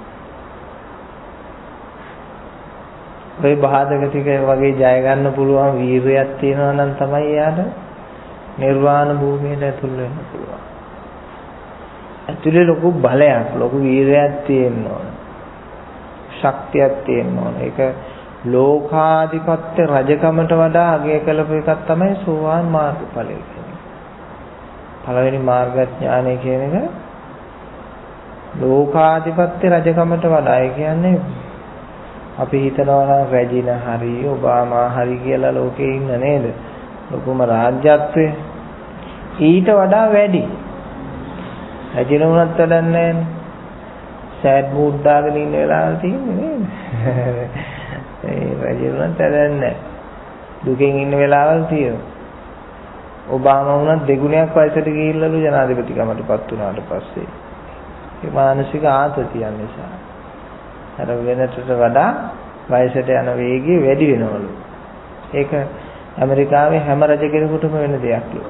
ඔය බාධක ටික වගේ ජය ගන්න පුළුවන් වීරයක් තියෙනවා නම් තමයි යාට නිර්වාණ භූමියට ඇතුල් වෙන්න පුළුවන්. ඇතුලේ ලොකු බලයක්, ලොකු වීරයක් තියෙන්න ඕන. ශක්තියක් තියෙන්න ඕන. ඒක ලෝකාධිපත්‍ය රජකමට වඩා අගය කළපු එකක් තමයි සෝවාන් මාර්ගඵලය කියන්නේ. පළවෙනි මාර්ගඥානය කියන එක ලෝකාධිපත්‍ය රජකමට වඩා. ඒ කියන්නේ අපි හිතනවා නම් රැජින හරි ඔබාමා හරි කියලා ලෝකේ ඉන්න නේද? ලොකුම රාජ්‍යත්වය ඊට වඩා වැඩි. රැජින වුණත් වැඩක් නැහැ. සෑඩ් මූඩ් දාගෙන ඉන්න වෙලාවල් තියෙන්නේ නේද? ඒ රැජින වුණත් වැඩක් නැහැ. දුකෙන් ඉන්න වෙලාවල් තියෙනවා. ඔබාමා වුණත් දෙගුණයක් වයසට ගිහිල්ලාලු ජනාධිපතිකමටපත් වුණාට පස්සේ. ඒ මානසික ආතතිය නිසා. අර වෙනතට වඩා වයසට යන වේගය වැඩි වෙනවලු. ඒක ඇමරිකාවේ හැම රජ කෙනෙකුටම වෙන දෙයක්ලු.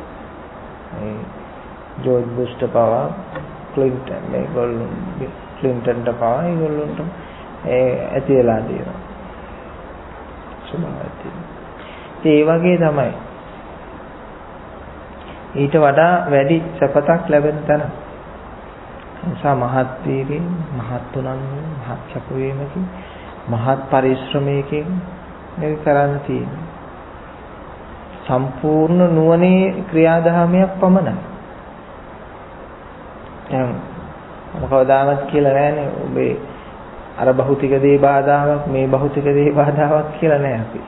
ඒ ජෝර්ජ් බුෂ්ට පවා ක්ලින්ටන් මේගොල්ලෝ ක්ලින්ටන්ට පවා ඒගොල්ලන්ට ඇති වෙලා තියෙනවා. සුමහත්ති. ඒ වගේ තමයි. ඊට වඩා වැඩි සපතක් ලැබෙන තැන. නිසා මහත් වීර්යයෙන්, මහත් උනන්දුවෙන්, මහත් කැපවීමකින්, මහත් පරිශ්‍රමයකින් මේක කරන්න තියෙනවා. සම්පූර්ණ නුවණේ ක්‍රියාදාමයක් පමණයි. දැන් මොකවදාවත් කියලා නෑනේ ඔබේ අර භෞතික දේ බාධාවක් මේ භෞතික දේ බාධාවක් කියලා නෑ අපි.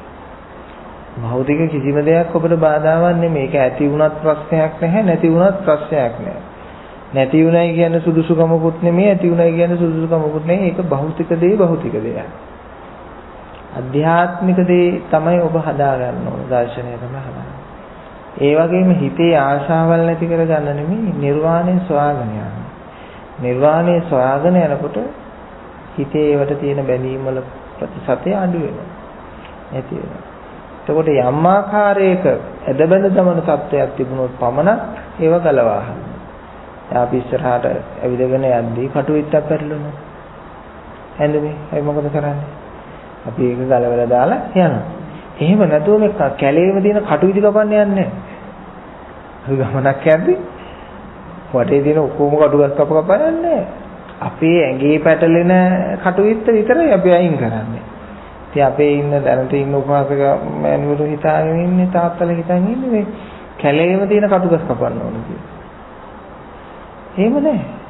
භෞතික කිසිම දෙයක් ඔබට බාධාවක් නෙමෙයි. ඒක ඇති වුණත් ප්‍රශ්නයක් නැහැ, නැති වුණත් ප්‍රශ්නයක් නැහැ. නැති වුණයි කියන්නේ සුදුසුකමකුත් නෙමෙයි, ඇති වුණයි කියන්නේ සුදුසුකමකුත් නෙමෙයි. ඒක භෞතික දේ භෞතික දෙයක්. අධ්‍යාත්මික දේ තමයි ඔබ හදාගන්න ඕන. දර්ශනය තමයි හදාගන්න. ඒ වගේම හිතේ ආශාවල් නැති කරගන්න නෙමෙයි, නිර්වාණය සොයාගෙන යන්න. නිර්වාණය සොයාගෙන යනකොට හිතේ ඒවට තියෙන බැඳීම් වල ප්‍රතිශතය අඩු වෙනවා. නැති වෙනවා. එතකොට යම් ආකාරයක ඇදබැඳ දමන තත්ත්වයක් තිබුණොත් පමණක් ඒව ගලවා හරිනවා. අපි ඉස්සරහට ඇවිදගෙන යද්දී කටුවිත්තක් පැටලුණා. හැන්දනේ අපි මොකද කරන්නේ? අපි ඒක ගලවලා දාලා යනවා. එහෙම නැතුව මේ කැලේම තියෙන කටුවිදි කපන්න යන්නේ නැහැ. අපි ගමනක් යද්දී වටේ තියෙන ඔක්කොම කටුගස් කප යන්නේ. අපේ ඇඟේ පැටලෙන කටුවිත්ත විතරයි අපි අයින් කරන්නේ. ඉතින් අපේ ඉන්න දැනට ඉන්න උපාසක මෑණිවරු හිතාගෙන ඉන්නේ තාත්තලා හිතන් ඉන්නේ මේ කැලේම තියෙන කටුගස් කපන්න ඕන කියලා. එහෙම නැහැ.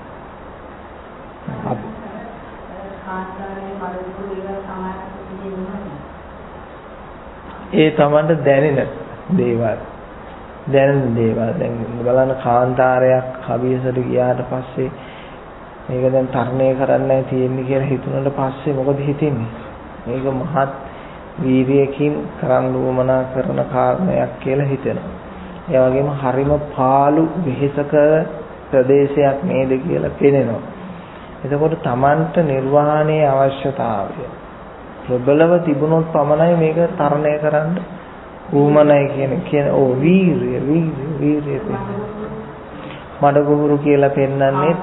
ඒ තමන්ට දැනෙන දේවල්. දැනෙන දේවල්. දැන් බලන්න කාන්තාරයක් හවියසට ගියාට පස්සේ මේක දැන් තරණය කරන්නයි තියෙන්නේ කියලා හිතුනට පස්සේ මොකද හිතෙන්නේ? මේක මහත් වීර්යයෙන් කරන්න උවමනා කරන කාරණයක් කියලා හිතෙනවා. ඒ වගේම හරිම පාළු වෙහෙසක ප්‍රදේශයක් නේද කියලා පේනවා. එතකොට Tamanට නිර්වාණයේ අවශ්‍යතාවය ප්‍රබලව තිබුණොත් පමණයි මේක තරණය කරන්න උවමනයි කියන වීර්යය මඩගුරු කියලා පෙන්වන්නේ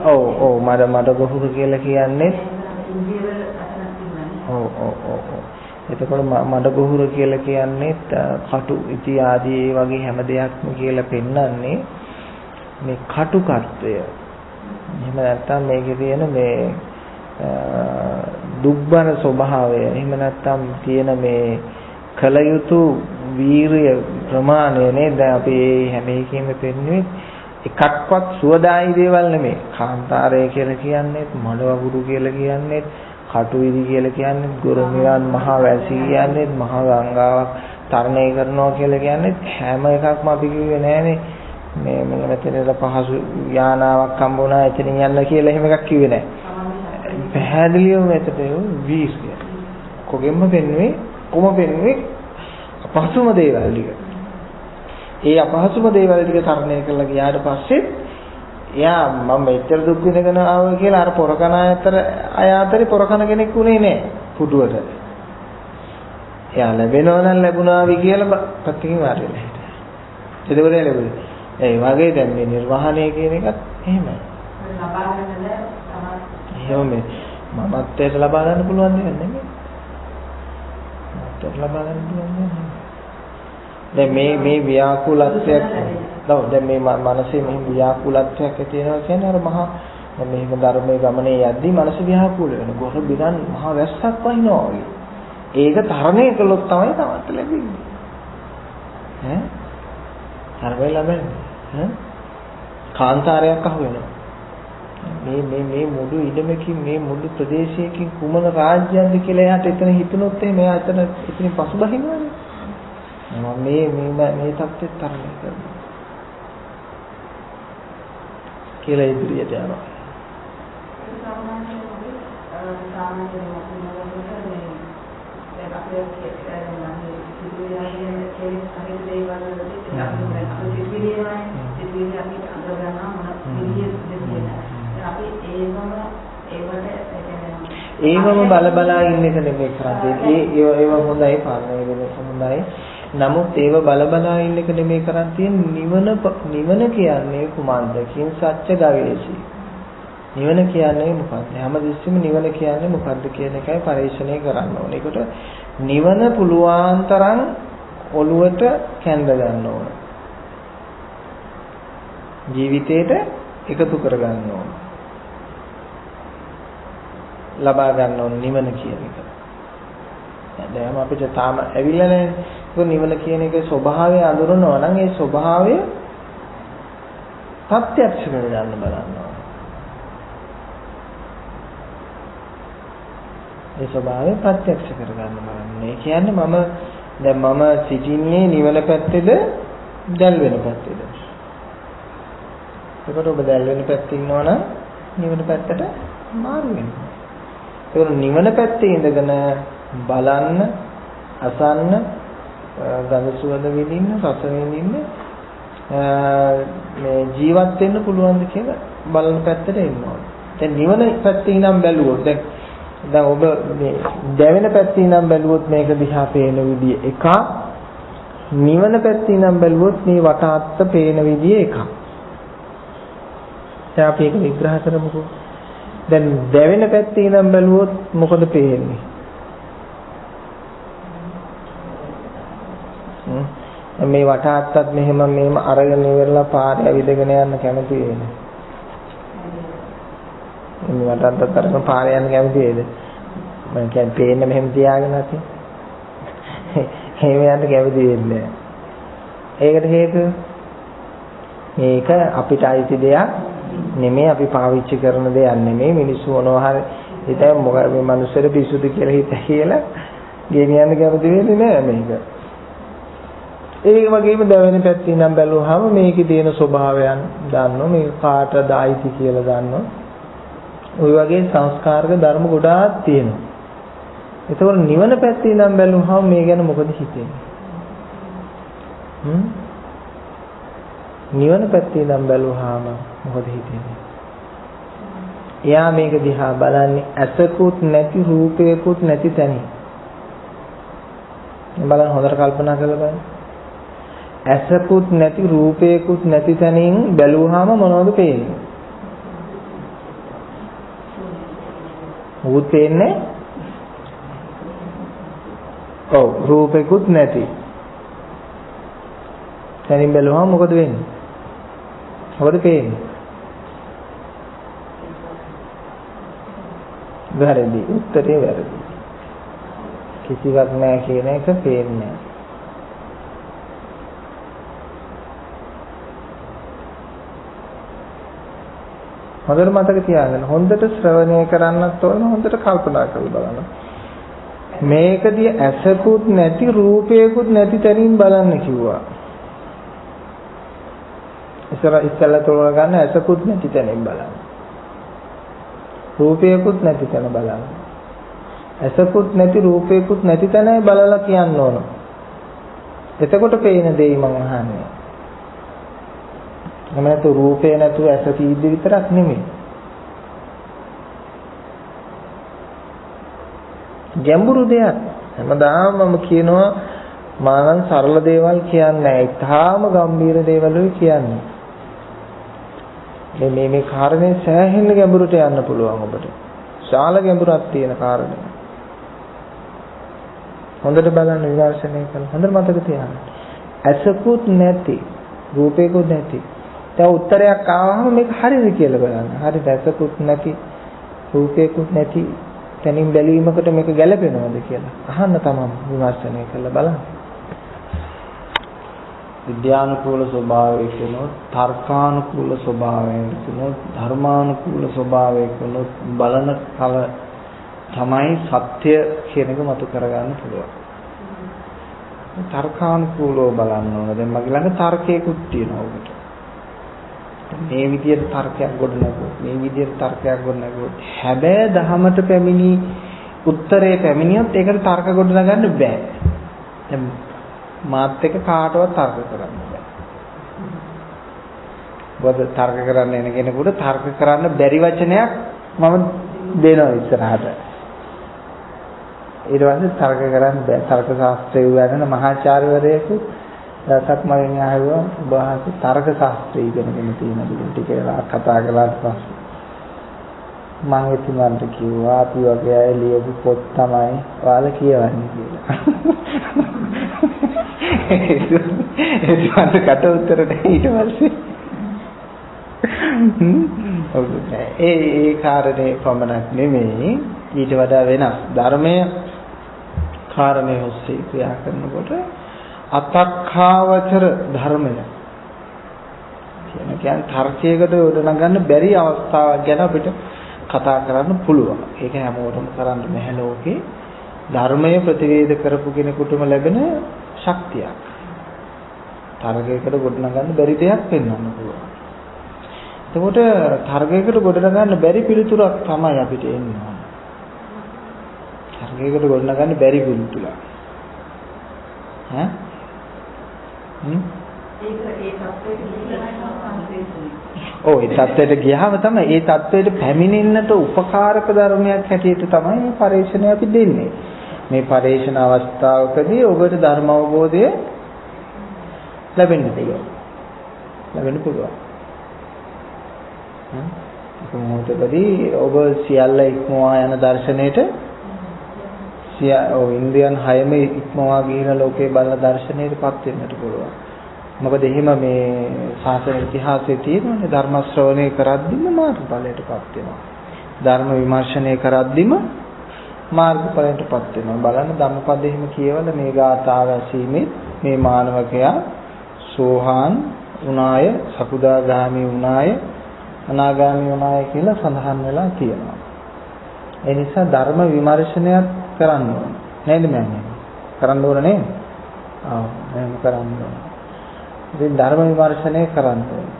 ඔව් මඩගුරු කියලා කියන්නේ ඔව් එතකොට මඩගුරු කියලා කියන්නේ කටු ඉති ආදී වගේ හැම දෙයක්ම කියලා පෙන්වන්නේ මේ කටුකත්වය. එහෙම නැත්නම් මේකේ තියෙන මේ දුක්බර ස්වභාවය. එහෙම නැත්නම් තියෙන මේ කල යුතු වීරිය ප්‍රමාණය නේද? අපි හැම එකෙම පෙන්වන්නේ එකක්වත් සුවදායි දේවල් නෙමෙයි. කාන්තාරය කියලා කියන්නේ, මඩවගුරු කියලා කියන්නේ, කටුවිදි කියලා කියන්නේ, ගුරුමිරන් මහා වැසි කියන්නේ, මහා ගංගාවක් තරණය කරනවා කියලා කියන්නේ හැම එකක්ම අපි කිව්වේ නෑනේ. මේ මෙතනට පහසු යානාවක් හම්බුණා එතනින් යන්න කියලා එහෙම එකක් කිව්වේ නෑ. පැහැදිලිවම මෙතට වීර්යය. කොගෙම්ම පෙන්වන්නේ අපහසුම දේවල් ටික. ඒ අපහසුම දේවල් ටික තරණය කරලා ගියාට පස්සේ එයා මම මෙච්චර දුක් විඳගෙන ආවා කියලා අර පොරකන අය අතරේ පොරකන කෙනෙක් උනේ නෑ පුටුවට. එයා ලැබෙනවා නම් ලැබුණාවි කියලා පැත්තකින් වාඩිලා හිටියා. එතකොට ලැබුණේ. ඒ වගේ දැන් මේ නිර්වාණය කියන එකත් එහෙමයි. ලබා ගන්න බෑ තමයි. මමත්වයට ලබා ගන්න පුළුවන් දෙයක් නෙමෙයි. මමත්වයට ලබා ගන්න පුළුවන් නෙමෙයි. දැන් මේ ව්‍යාකූලත්වයක් දැන් මේ මනසේ මෙහි ව්‍යාකූලත්වයක් ඇති වෙනවා කියන්නේ අර මහා දැන් මෙහිම ධර්මයේ ගමනේ යද්දී මනස ව්‍යාකූල වෙන. ගොර බිරන් මහා වැස්සක් වහිනවා වගේ. ඒක තරණය කළොත් තමයි තමන්ට ලැබෙන්නේ. ඈ තරමේ ලැබෙන්නේ කාන්තාරයක් අහු වෙනවා. මේ මුළු ඉඩමකින් මේ මුළු ප්‍රදේශයකින් කුමන රාජ්‍යයක්ද කියලා එයාට එතන හිතුනොත් එයා එතනින් පසුබහිනවනේ. මේ තත්ත්වෙත් තරමේ කරනවා. කියලා ඉදිරියට යනවා. ඒවම බල ඉන්න එක නෙමෙයි කරන්නේ. ඒව හොඳයි පාලනය වෙන හොඳයි. නමුත් ඒව බල ඉන්න එක නෙමෙයි කරන්නේ. නිවන කියන්නේ කුමක්ද? කිං සත්‍ය ගවේෂී. නිවන කියන්නේ මොකක්ද? හැමදෙස්සෙම නිවන කියන්නේ මොකක්ද කියන එකයි පරීක්ෂණය කරන්න ඕනේ. ඒකට නිවන පුළුවන් තරම් ඔළුවට කැඳ ගන්න ඕන. ජීවිතේට එකතු කර ගන්න ඕන. ලබා ගන්න ඕන නිවන කියන එක. දැන් අපිට තාම ඇවිල්ලා නැහැ. ඒක නිවන කියන එකේ ස්වභාවය අඳුරනවා නම් ඒ ස්වභාවය ප්‍රත්‍යක්ෂ කර ගන්න බලන්න ඕන. ඒ ස්වභාවය ප්‍රත්‍යක්ෂ කර ගන්න බලන්න. ඒ කියන්නේ මම සිටින්නේ නිවන පැත්තේද දැල් වෙන පැත්තේද? ඒකට ඔබ දැල් වෙන පැත්තේ ඉන්නවනම් නිවන පැත්තට මාරු වෙනවා. ඒක නිවන පැත්තේ ඉඳගෙන බලන්න, අසන්න, ගඳ සුවඳ විඳින්න, රස විඳින්න මේ ජීවත් වෙන්න පුළුවන්ද කියලා බලන පැත්තට එන්න ඕනේ. දැන් නිවන පැත්තේ ඉඳන් බැලුවොත් දැන් ඔබ මේ දැවෙන පැත්තේ ඉඳන් බැලුවොත් මේක දිහා පේන විදිය එකක්. නිවන පැත්තේ ඉඳන් බැලුවොත් මේ වටාත්ත පේන විදිය එකක්. දැන් අපි ඒක විග්‍රහ කරමුකෝ. දැන් දැවෙන පැත්තේ ඉඳන් බැලුවොත් මොකද පේන්නේ? මේ වටාත්තත් මෙහෙම අරගෙන ඉවරලා පාරේ ඇවිදගෙන යන්න කැමති වෙන්නේ. මේ වටාත්තත් අරගෙන පාරේ යන්න කැමති වේද? මම කියන්නේ පේන්නේ මෙහෙම තියාගෙන නැති. එහෙම යන්න කැමති වෙන්නේ නැහැ. ඒකට හේතුව මේක අපිට අයිති දෙයක් නෙමෙයි, අපි පාවිච්චි කරන දෙයක් නෙමෙයි. මිනිස්සු මොනවා හරි හිතයි මොකද මේ මිනිස්සුන්ට පිස්සුද කියලා ගෙනියන්න කැමති වෙන්නේ නැහැ මේක. ඒ වගේම දැවෙන පැත්තේ ඉඳන් බැලුවාම මේකේ තියෙන ස්වභාවයන් දන්නවා, මේක කාටද අයිති කියලා දන්නවා. ওই වගේ සංස්කාරක ධර්ම ගොඩාක් තියෙනවා. ඒතකොට නිවන පැත්තේ ඉඳන් බැලුවාම මේ ගැන මොකද හිතෙන්නේ? නිවන පැත්තේ ඉඳන් බැලුවාම මොකද හිතෙන්නේ? එයා මේක දිහා බලන්නේ ඇසකුත් නැති රූපයකුත් නැති තැනින්. බලන්න හොඳට කල්පනා කරලා බලන්න. ඇසකුත් නැති රූපයකුත් නැති තැනින් බැලුවාම මොනවද පේන්නේ? මොකද පේන්නේ? ඔව් රූපයකුත් නැති තැනින් බැලුවාම මොකද වෙන්නේ? මොකද පේන්නේ? වැරදි. උත්තරේ වැරදි. කිසිවක් නැහැ කියන එක පේන්නේ නැහැ. හොඳට මතක තියාගන්න. හොඳට ශ්‍රවණය කරන්නත් ඕන, හොඳට කල්පනා කරලා බලන්න. මේකදී ඇසකුත් නැති රූපයකුත් නැති තැනින් බලන්න කිව්වා. ඉස්සලා තෝරා ගන්න ඇසකුත් නැති තැනින් බලන්න. රූපයකුත් නැති තැන බලන්න. ඇසකුත් නැති රූපයකුත් නැති තැනයි බලලා කියන්න ඕන. එතකොට පේන දෙයි මම අහන්නේ. එහෙම නැතු රූපේ නැතුව ඇස කීද්දි විතරක් නෙමෙයි. ගැඹුරු දෙයක්. හැමදාම මම කියනවා මානම් සරල දේවල් කියන්නේ නැහැ. ඊටාම ගැඹීර දේවල් කියන්නේ. මේ කාරණේ සෑහෙන ගැඹුරට යන්න පුළුවන් ඔබට. ශාල ගැඹුරක් තියෙන කාරණේ. හොඳට බලන්න විමර්ශනය කරලා හොඳට මතක තියාගන්න. ඇසකුත් නැති, රූපේකුත් නැති. දැන් උත්තරයක් ආවම මේක හරිද කියලා බලන්න. හරිද? ඇසකුත් නැති, රූපේකුත් නැති තැනින් බැලීමකට මේක ගැලපෙනවද කියලා අහන්න තමයි විමර්ශනය කරලා බලන්න. විද්‍යානුකූල ස්වභාවයක වුණොත්, තර්කානුකූල ස්වභාවයක වුණොත්, ධර්මානුකූල ස්වභාවයක වුණොත් බලන කල තමයි සත්‍ය කියන එක මතු කරගන්න පුළුවන්. තර්කානුකූලව බලන්න ඕන. දැන් මගේ ළඟ තර්කයකුත් තියෙනවා ඔකට. මේ විදියට තර්කයක් ගොඩනගුවොත්, මේ විදියට තර්කයක් ගොඩනගුවොත් හැබැයි දහමට පැමිණි උත්තරේ පැමිණියොත් ඒකට තර්ක ගොඩනගන්න බෑ. දැන් මාත් එක්ක කාටවත් තර්ක කරන්න බෑ. මොකද තර්ක කරන්න එන කෙනෙකුට තර්ක කරන්න බැරි වචනයක් මම දෙනවා ඉස්සරහට. ඊට පස්සේ තර්ක කරන්න බෑ. තර්ක ශාස්ත්‍රය උගන්වන මහාචාර්යවරයෙකු දවසක් මගෙන් අහුවා ඔබ වහන්සේ තර්ක ශාස්ත්‍රය ඉගෙනගෙන තියෙනද ටික වෙලා කතා කළාට පස්සේ මම එතුමන්ට කිව්වා අපි වගේ අය ලියපු පොත් තමයි ඔයාලා කියවන්නේ කියලා. එතුමන්ට කට උත්තර දෙන්න ඊට පස්සේ ඒ කාරණේ පමණක් නෙමෙයි ඊට වඩා වෙනස් ධර්මයේ කාරණේ ඔස්සේ ක්‍රියා කරනකොට අතක්ඛාවචර ධර්මය කියන්නේ තර්කයකට යොදනගන්න බැරි අවස්ථාවක් ගැන අපිට කතා කරන්න පුළුවන්. ඒක හැමෝටම කරන්න බැහැ ලෝකේ. ධර්මය ප්‍රතිවේද කරපු කෙනෙකුටම ලැබෙන ශක්තියක්. තර්කයකට ගොඩනගන්න බැරි දෙයක් වෙන්නන්න පුළුවන්. එතකොට තර්කයකට ගොඩනගන්න බැරි පිළිතුරක් තමයි අපිට එන්නේ. තර්කයකට ගොඩනගන්න බැරි පිළිතුරක්. ඈ ඒ තත්ත්වයට ගියාම තමයි ඒ තත්ත්වයට පැමිණෙන්නට උපකාරක ධර්මයක් හැටියට තමයි මේ පරිශ්‍රණය අපි දෙන්නේ. මේ පරිශ්‍රණ අවස්ථාවකදී ඔබට ධර්ම අවබෝධය ලැබෙන්න පුළුවන්. මොහොතකදී ඔබ සියල්ල ඉක්මවා යන දර්ශනයට ඉන්ද්‍රියන් 6ම ඉක්මවා ගිහින ලෝකේ බලන දර්ශනයටපත් වෙන්නට පුළුවන්. මොකද එහෙම මේ ශාසන ඉතිහාසයේ තියෙනනේ ධර්ම ශ්‍රවණය කරද්දිම මාර්ගඵලයටපත් වෙනවා. ධර්ම විමර්ශනය කරද්දිම මාර්ගඵලයටපත් වෙනවා. බලන්න ධම්මපද එහෙම කියවල මේ ගාථාව ඇසීමේ මේ මානවකයා සෝහාන් උනාය, සකුදාගාමි උනාය, අනාගාමි උනාය කියලා සඳහන් වෙලා තියෙනවා. ඒ නිසා ධර්ම විමර්ශනයක් කරන්න ඕනේ. නේද මෑණියනි? කරන්න ඕනේ නේද? ආ එහෙම කරන්න ඕනේ. ඉතින් ධර්ම විමර්ශනය කරන්න ඕනේ.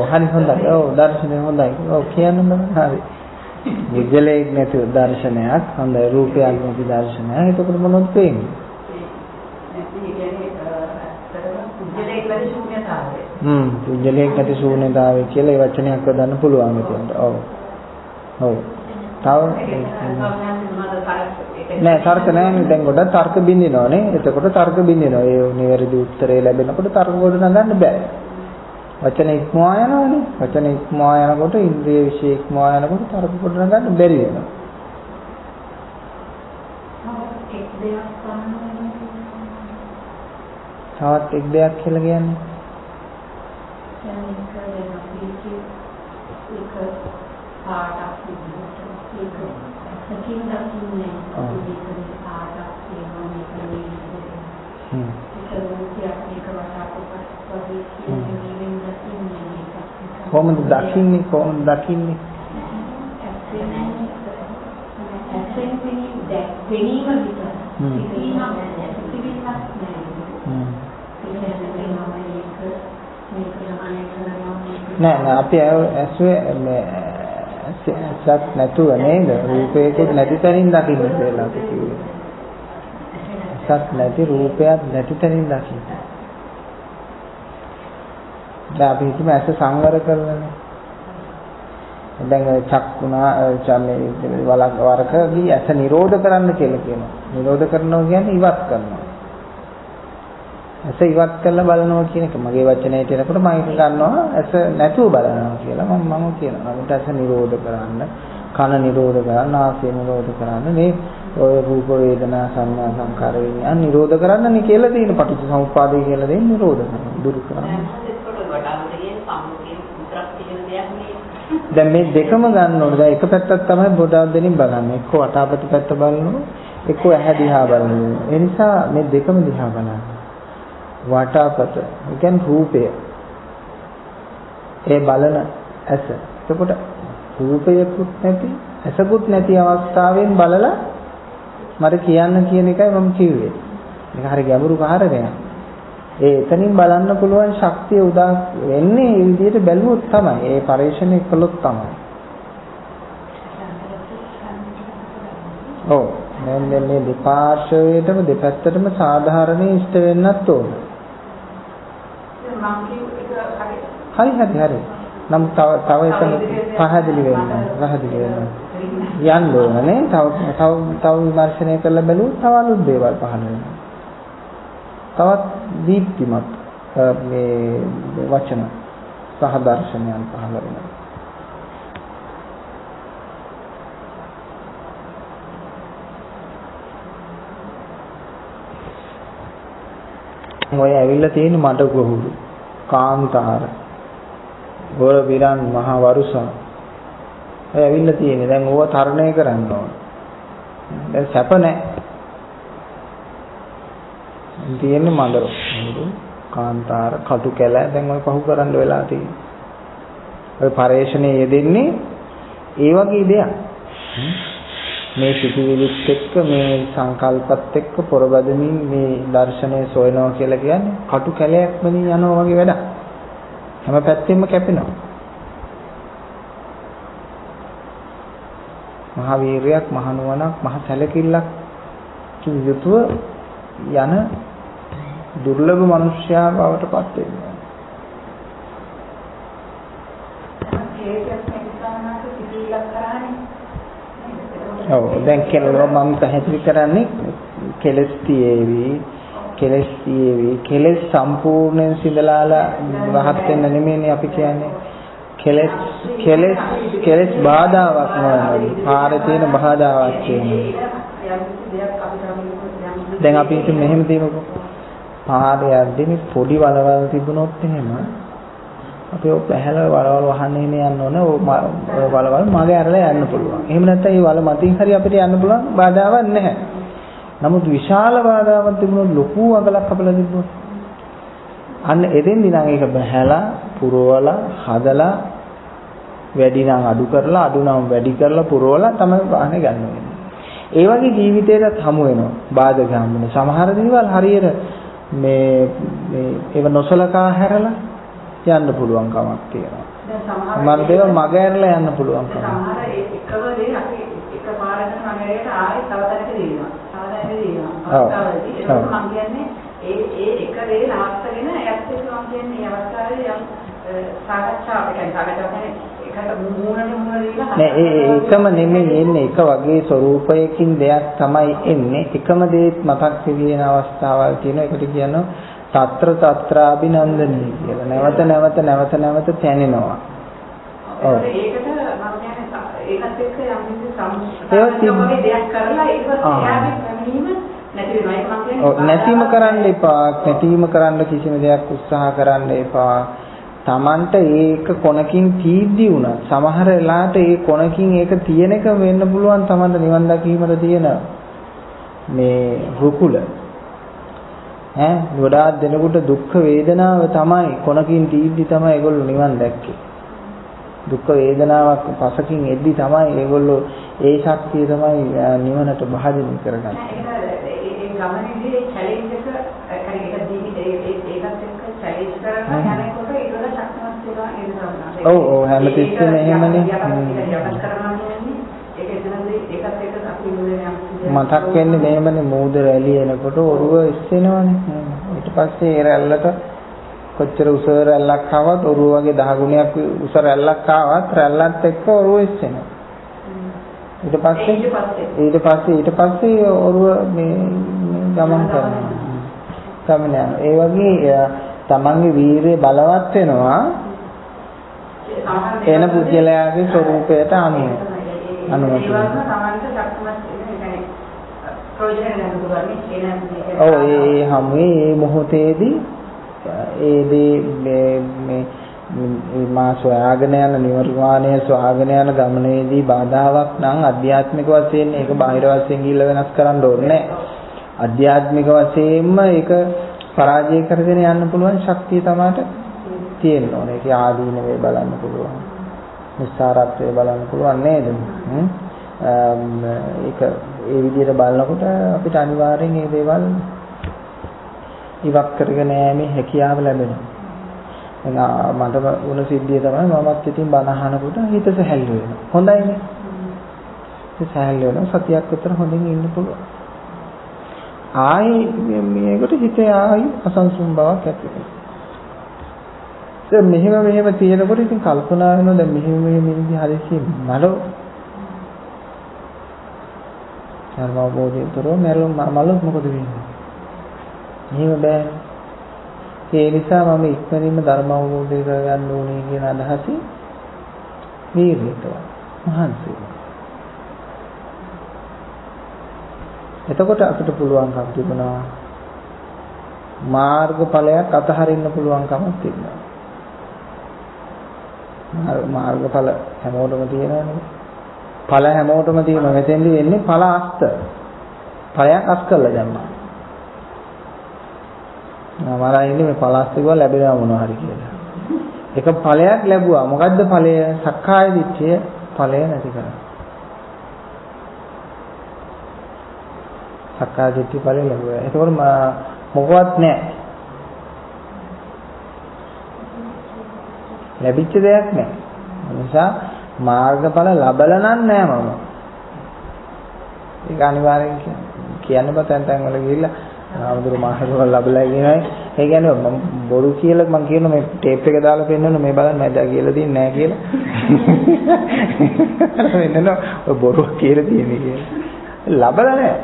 හරි හොඳයි. දර්ශනය හොඳයි. කියන්න බෑ. හරි. විගලෙක් නැති දර්ශනයක්, හොඳයි රූපයක් නැති දර්ශනයක්. එතකොට මොනවද පේන්නේ? පුජ්‍යලයක් නැති ශූන්‍යතාවය කියලා ඒ වචනයක් යොදන්න පුළුවන් මෙතනට. ඔව්. තව නෑ තර්ක නෑනේ දැන් ගොඩක් තර්ක බින්දිනවනේ. එතකොට තර්ක බින්දිනවා. ඒ නිවැරදි උත්තරේ ලැබෙනකොට තර්ක ගොඩ නගන්න බෑ. වචන ඉක්මවා යනවනේ. වචන ඉක්මවා යනකොට ඉන්ද්‍රිය විශේෂ ඉක්මවා යනකොට තර්ක ගොඩ නගන්න බැරි වෙනවා. තවත් එක් දෙයක් කියලා කියන්නේ කොහොමද දකින්නේ? නෑ අපි ඇස්වේ සත් නැතුව නේද රූපයකුත් නැති තැනින් දකින්න කියලා අපි කිව්වේ. සත් නැති රූපයක් නැති තැනින් දකින්න. දැන් අපි හිතමු ඇස සංවර කරනනේ. දැන් චක්කුණා චමේ වරකදී ඇස නිරෝධ කරන්න කියලා කියනවා. නිරෝධ කරනවා කියන්නේ ඉවත් කරනවා. ඇස ඉවත් කරලා බලනවා කියන එක මගේ වචනයට එනකොට මම ඒක ගන්නවා ඇස නැතුව බලනවා කියලා මම කියනවා. නමුත් ඇස නිරෝධ කරන්න, කන නිරෝධ කරන්න, නාසය නිරෝධ කරන්න, මේ ඔය රූප වේදනා සංඥා සංකාර විඤ්ඤාණ නිරෝධ කරන්නනේ කියලා තියෙන පටිච්චසමුප්පාදය කියලා දෙන්නේ නිරෝධ කරනවා, දුරු කරනවා. දැන් මේ දෙකම ගන්න ඕනේ. දැන් එක පැත්තක් තමයි බොඩක් දෙනින් බලන්නේ. එක්ක වටාපත පැත්ත බලනවා, එක්ක ඇහැ දිහා බලනවා. ඒ නිසා මේ දෙකම දිහා බලන්න. වටාපත, ඒ කියන්නේ රූපය. ඒ බලන ඇස. එතකොට රූපයකුත් නැති, ඇසකුත් නැති අවස්ථාවෙන් බලලා මට කියන්න කියන එකයි මම කිව්වේ. මේක හරි ගැඹුරු කාරණයක්. එතනින් බලන්න පුළුවන් ශක්තිය උදා වෙන්නේ මේ විදිහට බැලුවොත් තමයි. ඒ පරිශ්‍රණය කළොත් තමයි. ඔව්. මේ දෙපාර්ශ්වයටම දෙපැත්තටම සාධාරණේ ඉෂ්ට වෙන්නත් ඕන. හරි. නම් තව එතන පහදලි වෙන්න. යන්න ඕනේ. තව විමර්ශනය කරලා බැලුවොත් තව අලුත් දේවල් පහළ වෙනවා. තවත් දීප්තිමත් මේ වචන සහ දර්ශනයන් පහළ වෙනවා. ඔය ඇවිල්ලා තියෙන මඩ ගොහුරු කාන්තාර ගොර විරන් මහ වරුසා ඔය ඇවිල්ලා තියෙන්නේ. දැන් ඕව තරණය කරන්න ඕන. දැන් සැප නැහැ. තියෙන්නේ මඩ කාන්තාර කටු කැල දැන් ඔය පහු කරන්න වෙලා තියෙන්නේ. ඔය පරේෂණයේ යෙදෙන්නේ ඒ වගේ දෙයක්. මේ සිතිවිලිත් එක්ක මේ සංකල්පත් එක්ක පොරබදමින් මේ දර්ශනය සොයනවා කියලා කියන්නේ කටු කැලයක් වලින් යනවා වගේ වැඩක්. හැම පැත්තෙම කැපෙනවා. මහ වීරයක්, මහ නුවණක්, මහ සැලකිල්ලක් යුතුව යන දුර්ලභ මනුෂ්‍යයා බවට පත් වෙනවා. ඔව් දැන් කෙනෙක් මම පැහැදිලි කරන්නේ කෙලස් තියේවි කෙලස් සම්පූර්ණයෙන් සිඳලාලා රහත් වෙන්න නෙමෙයිනේ අපි කියන්නේ. කෙලස් බාධාවක් නෙවෙයි. පාරේ තියෙන බාධාවක් කියන්නේ. දැන් අපි ඉතින් මෙහෙම තියමුකෝ. පාරේ යද්දී පොඩි වලවල් තිබුණොත් එහෙම අපි ඔය පැහැල වලවල් වහන්න යන්න ඕන. ඔය වලවල් මගේ අරලා යන්න පුළුවන්. එහෙම නැත්නම් මේ වල මතින් හරි අපිට යන්න පුළුවන් බාධාවක් නැහැ. නමුත් විශාල බාධාවක් තිබුණොත් ලොකු අගලක් අපලා තිබුණොත් අන්න එතෙන්දී නම් ඒක බහැලා පුරවලා හදලා වැඩි නම් අඩු කරලා අඩු නම් වැඩි කරලා පුරවලා තමයි වාහනේ ගන්න වෙන්නේ. ඒ වගේ ජීවිතේට හමු වෙනවා බාධක හම්බුන. සමහර දේවල් හරියට මේ ඒව නොසලකා හැරලා යන්න පුළුවන් කමක් තියෙනවා. සමහර දේවල් මග ඇරලා යන්න පුළුවන් කමක්. සමහර එකම දේ අපි එකපාරට මගේට ආයෙ තව තැනක දෙනවා. අවස්ථාවලදී ඒක මම කියන්නේ ඒ එක දේ නවත්තගෙන එයත් එක්ක මම කියන්නේ මේ අවස්ථාවේ යම් සාකච්ඡාවක් කියන්නේ ඒකට මූණනේ දීලා නෑ ඒකම නෙමෙයි එන්නේ එක වගේ ස්වරූපයකින් දෙයක් තමයි එන්නේ එකම දේත් මතක් වෙන අවස්ථාවල් තියෙන එකට කියනවා తත්‍රාභිනන්දනී කියලා. නැවත තැනෙනවා. ඔව් ඒකට මම කියන්නේ ඒකත් එක්ක යම් සම්පූර්ණ දෙයක් කරලා ඒක නැතිම කරන්න එපා. නැතිම කරන්න කිසිම දෙයක් උත්සාහ කරන්න එපා. Tamanට ඒක කොනකින් තීද්දි වුණා. සමහර වෙලාවට ඒ කොනකින් ඒක තියෙන එක වෙන්න පුළුවන් Tamanට නිවන් දැකීමට තියෙන මේ රුකුල. ගොඩාක් දෙනකොට දුක් වේදනාව තමයි කොනකින් තීද්දි තමයි ඒගොල්ලෝ නිවන් දැක්කේ. දුක් වේදනාවක් පසකින් එද්දි තමයි ඒගොල්ලෝ ඒ ශක්තිය තමයි නිවනට භාජනය කරගන්නේ. ගමනේදී චැලෙන්ජ් එක ඒක දීවිදේ ඒකත් එක්ක චැලෙන්ජ් කරනවා යනකොට ඒක වල ශක්තිමත් වෙනවා නේද තමයි. ඔව් හැමතිස්සෙම එහෙමනේ. මතක් වෙන්නේ මෙහෙමනේ මූද රැලි එනකොට ඔරුව ඉස්සෙනවනේ. ඊට පස්සේ ඒ රැල්ලට කොච්චර උස රැල්ලක් ආවත් ඔරුව වගේ 10 ගුණයක් උස රැල්ලක් ආවත් රැල්ලත් එක්ක ඔරුව ඉස්සෙනවා. ඊට පස්සේ ඔරුව මේ ගමන් කරනවා. ගමන යනවා. ඒ වගේ තමන්ගේ වීරිය බලවත් වෙනවා එන පුද්ගලයාගේ ස්වરૂපයට අනුව. ඔව් ඒ හැමේ මේ මොහොතේදී ඒ දේ මේ මා සොයාගෙන යන නිර්වාණය සොයාගෙන යන ගමනේදී බාධාවක් නම් අධ්‍යාත්මික වශයෙන් ඒක බාහිර වශයෙන් ගිහිල්ලා වෙනස් කරන්න ඕනේ නැහැ. අධ්‍යාත්මික වශයෙන්ම ඒක පරාජය කරගෙන යන්න පුළුවන් ශක්තිය තමයි තියෙන්න ඕනේ. ඒක ආදීනවේ බලන්න පුළුවන්. නිස්සාරත්වයේ බලන්න පුළුවන් නේද? ඒක ඒ විදිහට බලනකොට අපිට අනිවාර්යෙන් මේ දේවල් ඉවත් කරගෙන යෑමේ හැකියාව ලැබෙනවා. මට වුණ සිද්ධිය තමයි මමත් ඉතින් බණ අහනකොට හිත සැහැල්ලු වෙනවා. හොඳයිනේ. ඒ සැහැල්ලු වෙනවා සතියක් විතර හොඳින් ඉන්න පුළුවන්. ආයේ මේකට හිතේ ආයි අසංසුන් බවක් ඇති වෙනවා. දැන් මෙහෙම තියෙනකොට ඉතින් කල්පනා වෙනවා දැන් මෙහෙම ඉඳි හරිසි මලෝ ධර්මවෝධයතරෝ මලොත් මොකද වෙන්නේ? මෙහෙම බෑ. ඒ නිසා මම ඉක්මනින්ම ධර්මවෝධය කරගන්න ඕනේ කියන අදහසින් වීර්යයට මහන්සි වෙනවා. එතකොට අපිට පුළුවන්කම තිබුණා මාර්ගඵලයක් අතහරින්න පුළුවන්කමක් තිබුණා. මාර්ගඵල හැමෝටම තියෙනවනේ. ඵල හැමෝටම තියෙනවා. මෙතෙන්දි වෙන්නේ ඵල අස්ත. ඵලයක් අස් කරලා දැම්මා. නමරා ඉන්නේ මේ ඵල අස්ත ගාව ලැබෙනවා මොනවා හරි කියලා. එක ඵලයක් ලැබුවා. මොකද්ද ඵලය? සක්කාය දිට්ඨිය ඵලය නැති කරා. සක්කාය දිට්ඨිය ඵලය ලැබුවා. ඒකවල මොකවත් නැහැ. ලැබිච්ච දෙයක් නැහැ. ඒ නිසා මාර්ගඵල ලැබලා නැහැ මම. ඒක අනිවාර්යෙන් කියන්න බෑ තැන් වල ගිහිල්ලා ආමුදුර මාර්ගඵල ලැබලා කියනයි. ඒ කියන්නේ මම බොරු කියලා මම කියන මේ ටේප් එක දාලා පෙන්නන මේ බලන්න මම දැන් කියලා දෙන්නේ නැහැ කියලා. වෙන්නන ඔය බොරු කියලා දෙන්නේ කියලා. ලැබලා නැහැ.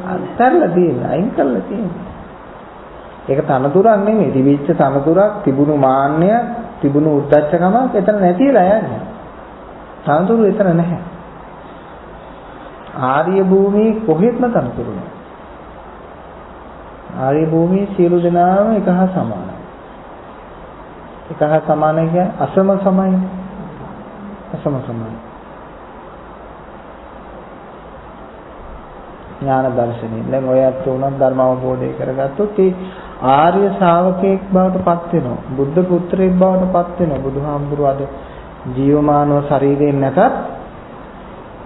අත්තරලා තියෙන අයින් කරලා තියෙන. ඒක තනතුරක් නෙමෙයි. තිබිච්ච තනතුරක් තිබුණු මාන්නය තිබුණු උද්දච්චකමක් එතන නැතිලා යන්නේ. තනතුරු එතන නැහැ. ආර්ය භූමියේ කොහෙත්ම තනතුරු නැහැ. ආර්ය භූමියේ සියලු දෙනාම එක හා සමානයි. එක හා සමානයි කියන්නේ අසම සමයි. අසම සමයි. ඥාන දර්ශනය. දැන් ඔයත් උනත් ධර්ම අවබෝධය කරගත්තොත් ඒ ආර්ය ශ්‍රාවකෙක් බවට පත් වෙනවා. බුද්ධ පුත්‍රයෙක් බවට පත් වෙනවා. බුදුහාමුදුරුවෝ අද ජීවමානව ශරීරයෙන් නැතත්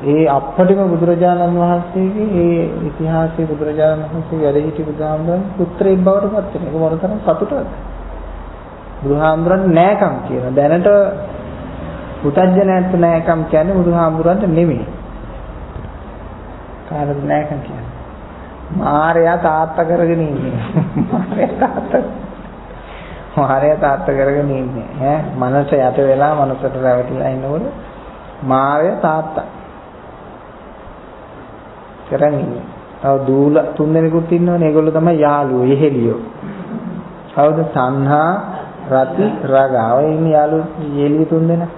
ඒ අපටිම බුදුරජාණන් වහන්සේගේ ඒ ඉතිහාසයේ බුදුරජාණන් වහන්සේ වැඩ සිටි බුදුහාමුදුරන් පුත්‍රයෙක් බවට පත් වෙනවා. ඒක මොනතරම් සතුටක්ද? බුදුහාමුදුරන් නෑකම් කියන. දැනට පුතඥයන්ට නෑකම් කියන්නේ බුදුහාමුදුරන්ට නෙමෙයි. කාටද නෑකම් කියන්නේ? මාරයා තාත්තා කරගෙන ඉන්නේ. මාරයා තාත්තා කරගෙන ඉන්නේ. මනස යට වෙලා මනසට රැවටිලා ඉන්නකොට මාරයා තාත්තා කරන් ඉන්නේ. තව දූල තුන් දෙනෙකුත් ඉන්නවනේ. ඒගොල්ලෝ තමයි යාළුවෝ, එහෙලියෝ. කවුද? සංහා, රති, රාගා. ඔය ඉන්නේ යාළුවෝ තුන් දෙනා.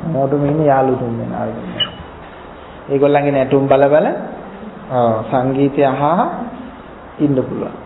මොඩම ඉන්නේ යාළුවෝ තුන් දෙනා. ඒගොල්ලන්ගේ නැටුම් බල සංගීතය අහා ඉන්න පුළුවන්.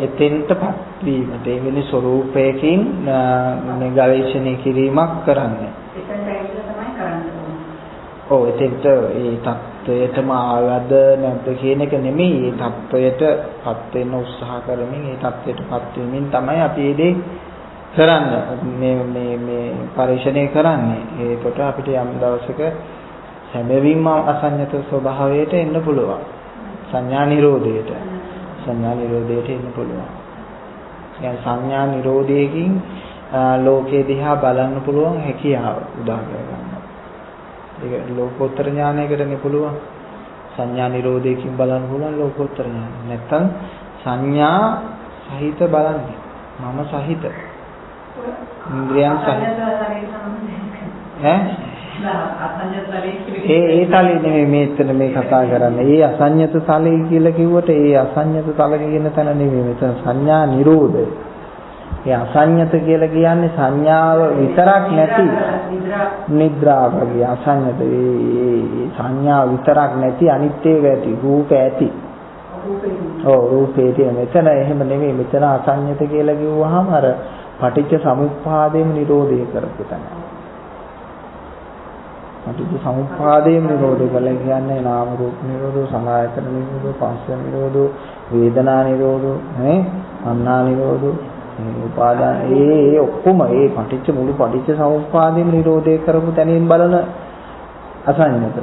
එතෙන්ටපත් වීමට එවැනි ස්වરૂපයකින් මේ ගවේෂණය කිරීමක් කරන්නේ. එතෙන්ට ඒ தত্ত্বයටම ආවද නැද්ද කියන එක නෙමෙයි. ඒ தত্ত্বයටපත් වෙන්න උත්සාහ කරමින් ඒ தত্ত্বයටපත් වීමෙන් තමයි අපි මේ දේ කරන්නේ. මේ පරිශ්‍රණය කරන්නේ. ඒකට අපිට යම් දවසක සැබවින්ම අසඤ්ඤත ස්වභාවයට එන්න පුළුවන්. සංඥා නිරෝධයට එන්න පුළුවන්. يعني සංඥා නිරෝධයකින් ලෝකේ දිහා බලන්න පුළුවන් හැකියාව උදා කරගන්නවා. ඒක ලෝකෝත්තර ඥානයකටනේ පුළුවන්. සංඥා නිරෝධයකින් බලන්න පුළුවන් ලෝකෝත්තර ඥානය. නැත්තම් සංඥා සහිත බලන්නේ. මම සහිත. ඉන්ද්‍රියන් සහිත. ඒ තලෙ නෙමෙයි මෙතන මේ කතා කරන්නේ. ඒ අසඤ්ඤත තලෙ කියලා කිව්වට ඒ අසඤ්ඤත තල කියන තැන නෙමෙයි මෙතන සංඥා නිරෝධය. ඒ අසඤ්ඤත කියලා කියන්නේ සංඥාව විතරක් නැති නිද්‍රාව වගේ අසඤ්ඤත ඒ සංඥා විතරක් නැති අනිත් ඒවා ඇති රූප ඇති. ඔව් රූපේ තියෙන මෙතන එහෙම නෙමෙයි මෙතන අසඤ්ඤත කියලා කිව්වහම අර පටිච්ච සමුප්පාදයෙන් නිරෝධය කරපු තැන. පටිච්ච සමුප්පාදයෙන් නිරෝධය කියලා කියන්නේ නාම රූප නිරෝධෝ සලආයතන නිරෝධෝ පස්ස නිරෝධෝ වේදනා නිරෝධෝ නේ අන්නා නිරෝධෝ උපාදාන ඒ ඔක්කොම ඒ පටිච්ච මුළු පටිච්ච සමුප්පාදයෙන් නිරෝධය කරපු තැනින් බලන අසඤ්ඤත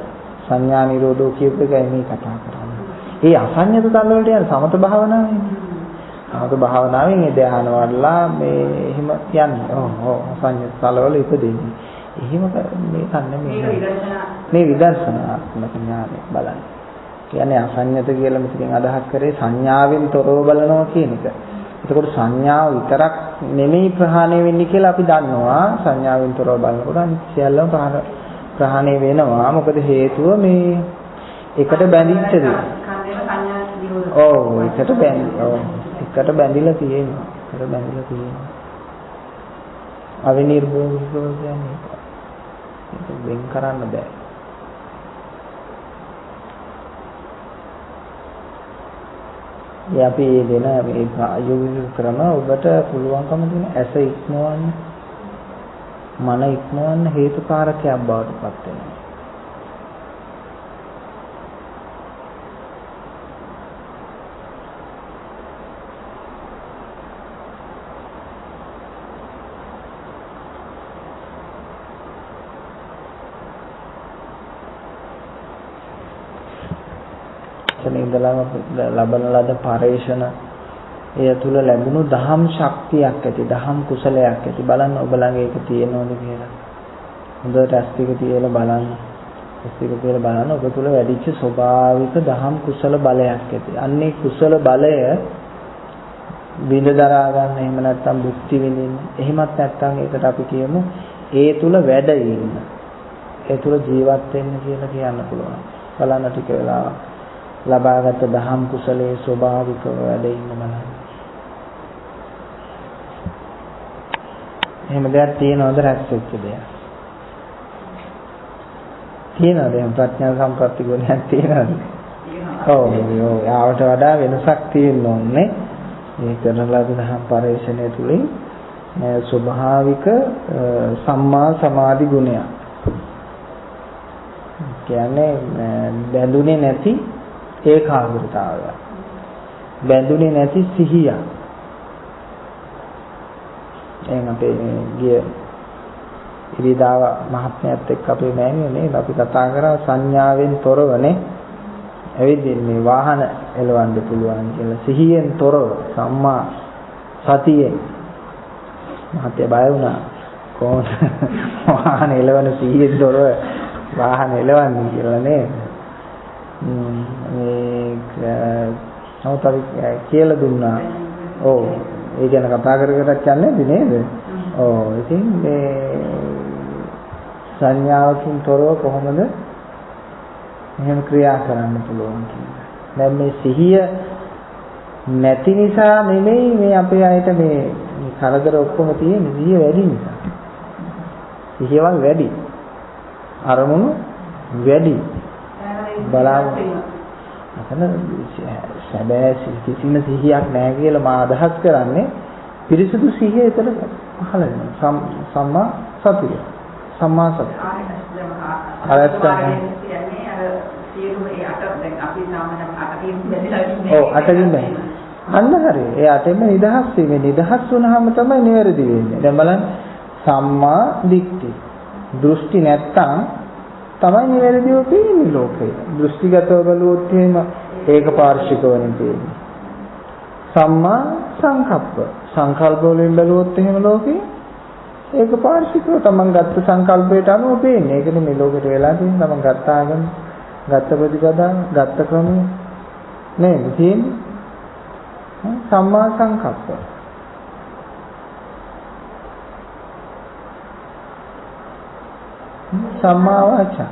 සංඥා නිරෝධෝ කියප එකයි මේ කතා කරන්නේ. ඒ අසඤ්ඤත තල වලට යන සමත භාවනාවේදී සමත භාවනාවෙන් ඒ ධ්‍යාන වඩලා මේ එහෙම යන්නේ. ඔව් අසඤ්ඤත තල වල ඉපදෙන්නේ. එහෙම මේ කන්නේ මේ විදර්ශනාත්මක ඥානය බලන්න. කියන්නේ අසඤ්ඤත කියලා මෙතනින් අදහස් කරේ සංඥාවෙන් තොරව බලනවා කියන එක. එතකොට සංඥාව විතරක් නෙමෙයි ප්‍රහාණය වෙන්නේ කියලා අපි දන්නවා. සංඥාවෙන් තොරව බලනකොට අනිත් සියල්ලම ප්‍රහාණය වෙනවා. මොකද හේතුව මේ එකට බැඳිච්ච දේ. ඔව් එකට බැඳිලා තියෙනවා. එකට බැඳිලා තියෙනවා. අවිනිර්භෝග කියන්නේ ඒක වෙන් කරන්න බෑ. අපි දෙන මේ ප්‍රායෝගික ක්‍රම ඔබට පුළුවන්කම දෙන ඇස ඉක්මවන්න මන ඉක්මවන්න හේතුකාරකයක් බවට පත් වෙනවා. ලබන ලද පරේෂණ එය තුල ලැබුණු දහම් ශක්තියක් ඇති දහම් කුසලයක් ඇති බලන්න ඔබ ළඟ ඒක තියෙනවද කියලා හොඳට ඇස් ටික තියලා බලන්න ඇස් ටික තියලා බලන්න ඔබ තුල වැඩිච්ච ස්වභාවික දහම් කුසල බලයක් ඇති අන්නේ කුසල බලය විඳ දරා ගන්න එහෙම නැත්නම් භුක්ති විඳින්න එහෙමත් නැත්නම් ඒකට අපි කියමු ඒ තුල වැඩ ඉන්න ඒ තුල ජීවත් වෙන්න කියලා කියන්න පුළුවන් බලන්න ටික වෙලාවක් ලබාගත් දහම් කුසලයේ ස්වභාවිකව වැඩ ඉන්න බලන්න. එහෙම දෙයක් තියෙනවද රැස් වෙච්ච දෙයක්? තියෙනවද එහෙම ප්‍රඥා සම්පatti ගුණයක් තියෙනවද? ඔව් යාවට වඩා වෙනසක් තියෙන්න ඕනේ. මේ කරන ලද දහම් පරිශ්‍රණය තුළින් ස්වභාවික සම්මා සමාධි ගුණයක්. කියන්නේ බැඳුනේ නැති ඒකාග්‍රතාවය බැඳුනේ නැති සිහිය එහෙනම් අපේ ගිය ඉරිදාව මහත්මයාත් එක්ක අපේ මෑණියෝ නේද අපි කතා කරා සංඥාවෙන් තොරවනේ ඇවිදින්නේ වාහන එලවන්න පුළුවන් කියලා සිහියෙන් තොරව සම්මා සතියෙන් මහත්ය බය වුණා කොහොමද වාහන එලවන සිහියෙන් තොරව වාහන එලවන්නේ කියලා නේද නමුත් අපි කියලා දුන්නා. ඔව් ඒ ගැන කතා කරකටත් යන්නේ නේද? ඔව් ඉතින් මේ සංඥාවකින් තොරව කොහොමද එහෙම ක්‍රියා කරන්න පුළුවන් කියලා. දැන් මේ සිහිය නැති නිසා නෙමෙයි මේ අපේ අයට මේ කරදර ඔක්කොම තියෙන්නේ සිහිය වැඩි නිසා. සිහියවල් වැඩි. අරමුණු වැඩි. බලන්න අතන සැබෑ කිසිම සිහියක් නැහැ කියලා මා අදහස් කරන්නේ පිරිසුදු සිහිය එතන පහළ වෙනවා සම්මා සතිය සම්මා සතිය අටින් බෑ අන්න හරි ඒ අටෙන්ම නිදහස් වීම නිදහස් වුණාම තමයි නිවැරදි වෙන්නේ දැන් බලන්න සම්මා දිට්ඨි දෘෂ්ටි නැත්තම් තමයි නිවැරදිව පේන්නේ ලෝකේ. දෘෂ්ටිගතව බලුවොත් එහෙම ඒකපාර්ශ්විකවනේ පේන්නේ. සම්මා සංකප්ප. සංකල්ප වලින් බලුවොත් එහෙම ලෝකේ ඒකපාර්ශ්විකව තමන් ගත්ත සංකල්පයට අනුව පේන්නේ. ඒකනේ මේ ලෝකෙට වෙලා තියෙන්නේ. තමන් ගත්ත ආගම, ගත්ත ප්‍රතිපදා, ගත්ත ක්‍රමය නේද තියෙන්නේ? සම්මා සංකප්ප. සම්මා වාචා.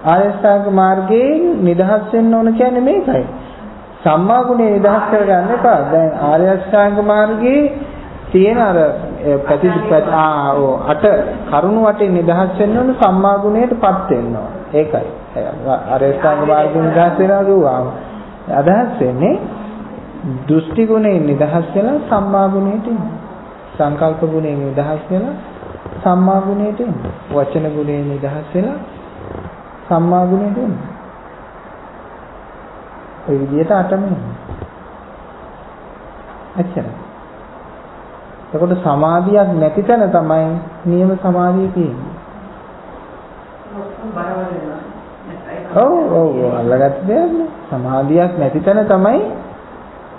ආර්ය අෂ්ටාංග මාර්ගයේ නිදහස් වෙන්න ඕන කියන්නේ මේකයි. සම්මා ගුණේ නිදහස් කරගන්න එපා. දැන් ආර්ය අෂ්ටාංග මාර්ගයේ තියෙන අර අට කරුණු වටේ නිදහස් වෙන්න ඕන සම්මා ගුණයටපත් වෙන්න ඕන. ඒකයි. ආර්ය අෂ්ටාංග මාර්ගයෙන් නිදහස් වෙනවා කියුවාම අදහස් වෙන්නේ දෘෂ්ටි ගුණේ නිදහස් වෙලා සම්මා ගුණයට එන්න. සංකල්ප ගුණේ නිදහස් වෙලා සම්මා ගුණයට එන්න. වචන ගුණේ නිදහස් වෙලා සම්මා ගුණයට එන්න. ඒ විදිහට අටම එච්චරයි. එතකොට සමාධියක් නැති තැන තමයි නියම සමාධිය තියෙන්නේ. ඔව් අල්ලගත්ත දෙයක් නේ. සමාධියක් නැති තැන තමයි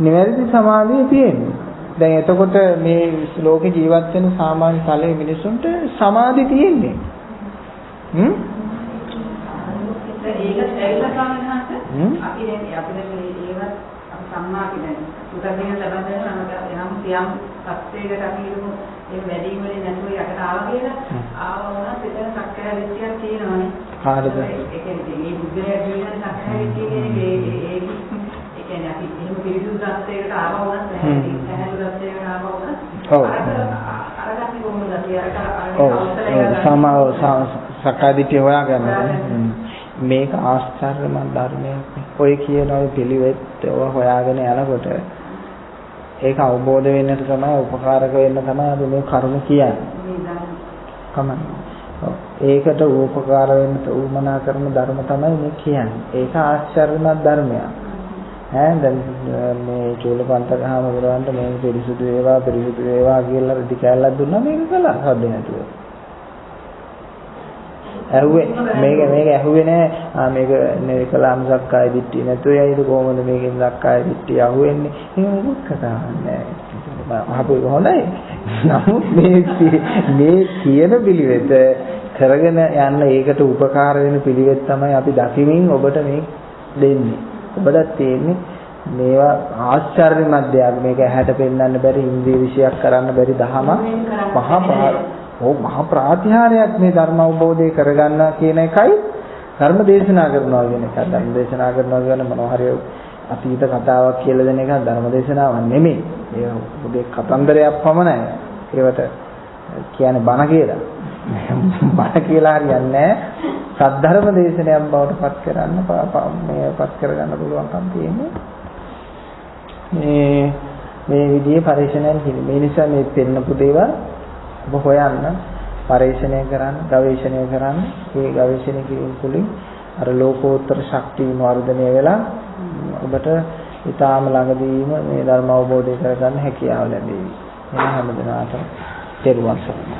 නිවැරදි සමාධිය තියෙන්නේ. දැන් එතකොට මේ ලෝකේ ජීවත් වෙන සාමාන්‍ය තලයේ මිනිසුන්ට සමාධි තියෙන්නේ. ඒක ඇවිල්ලා සම්මත අපි ඒවත් සම්මා කියන්නේ උදදින ලබන නම් සියම් සත්‍යයකට අපි ඒ වැඩි වලින් නැතුව යකට ආවා කියලා ආවම පිටර සක්කාය විද්‍යාවක් තියෙනවානේ. කාටද? ඒ කියන්නේ මේ බුද්ධයා ජීවිතේ සක්කාය විද්‍යාව කියන්නේ ඒ කියන්නේ අපි එහෙම පිළිසුදු සත්‍යයකට ආවා වුණත් පැහැදිලි සත්‍යයකට ආවා වුණත් අරගatti කොහොමද සක්කාය දිට්ඨිය හොයාගන්න. මේක ආශ්චර්යමත් ධර්මයක්. ඔය කියන ඔය පිළිවෙත් හොයාගෙන යනකොට ඒක අවබෝධ වෙන්නට තමයි උපකාරක වෙන්න තමයි අපි මේ කරුණ කියන්නේ. ඒකට උපකාර වෙන්න උමනා කරන ධර්ම තමයි මේ කියන්නේ. ඒක ආශ්චර්යමත් ධර්මයක්. දැන් මේ චූලපන්තකහම වලවන්ට මේ පිරිසුදු වේවා කියලා රෙදි කැල්ලක් දුන්නා මේක කළා හොද්ද නැතුව. ඇහුවේ මේක ඇහුවේ නෑ මේක නෙකලාම් සක්කාය දිට්ඨිය නැතුව යයිද කොහොමද මේකෙන් සක්කාය දිට්ඨිය අහුවෙන්නේ එහෙම මොකක් කතාවක් නෑ අහපු හොඳයි නමුත් මේ කියන පිළිවෙත කරගෙන යන්න ඒකට උපකාර වෙන පිළිවෙත් තමයි අපි දකිමින් ඔබට මේ දෙන්නේ ඔබට තියෙන්නේ මේවා ආශ්චර්යමත් දෙයක් මේක ඇහැට පෙන්වන්න බැරි ඉන්ද්‍රිය විශයක් කරන්න බැරි දහම මහා ප්‍රාතිහාරයක් මේ ධර්ම අවබෝධය කරගන්න කියන එකයි ධර්ම දේශනා කරනවා කියන එක. ධර්ම දේශනා කරනවා කියන්නේ මොනවා හරි අතීත කතාවක් කියලා දෙන එක ධර්ම දේශනාවක් නෙමෙයි. ඒ ඔබේ කතන්දරයක් පමණයි. ඒවට කියන්නේ බණ කියලා. බණ කියලා හරියන්නේ නැහැ. සද්ධර්ම දේශනයක් බවට පත් කරන්න පත් කරගන්න පුළුවන්කම් තියෙන්නේ. මේ විදිහේ පරිශ්‍රණයක් කියන්නේ. මේ නිසා මේ පෙන්නපු දේවල් ඔබ හොයන්න පරිශ්‍රණය කරන්න ගවේෂණය කරන්න මේ ගවේෂණය කිරීම තුළින් අර ලෝකෝත්තර ශක්තිය වර්ධනය වෙලා ඔබට ඊටාම ළඟදීම මේ ධර්ම අවබෝධය කරගන්න හැකියාව ලැබෙයි. මේ හැම දිනකටම තෙරුවන් සරණයි.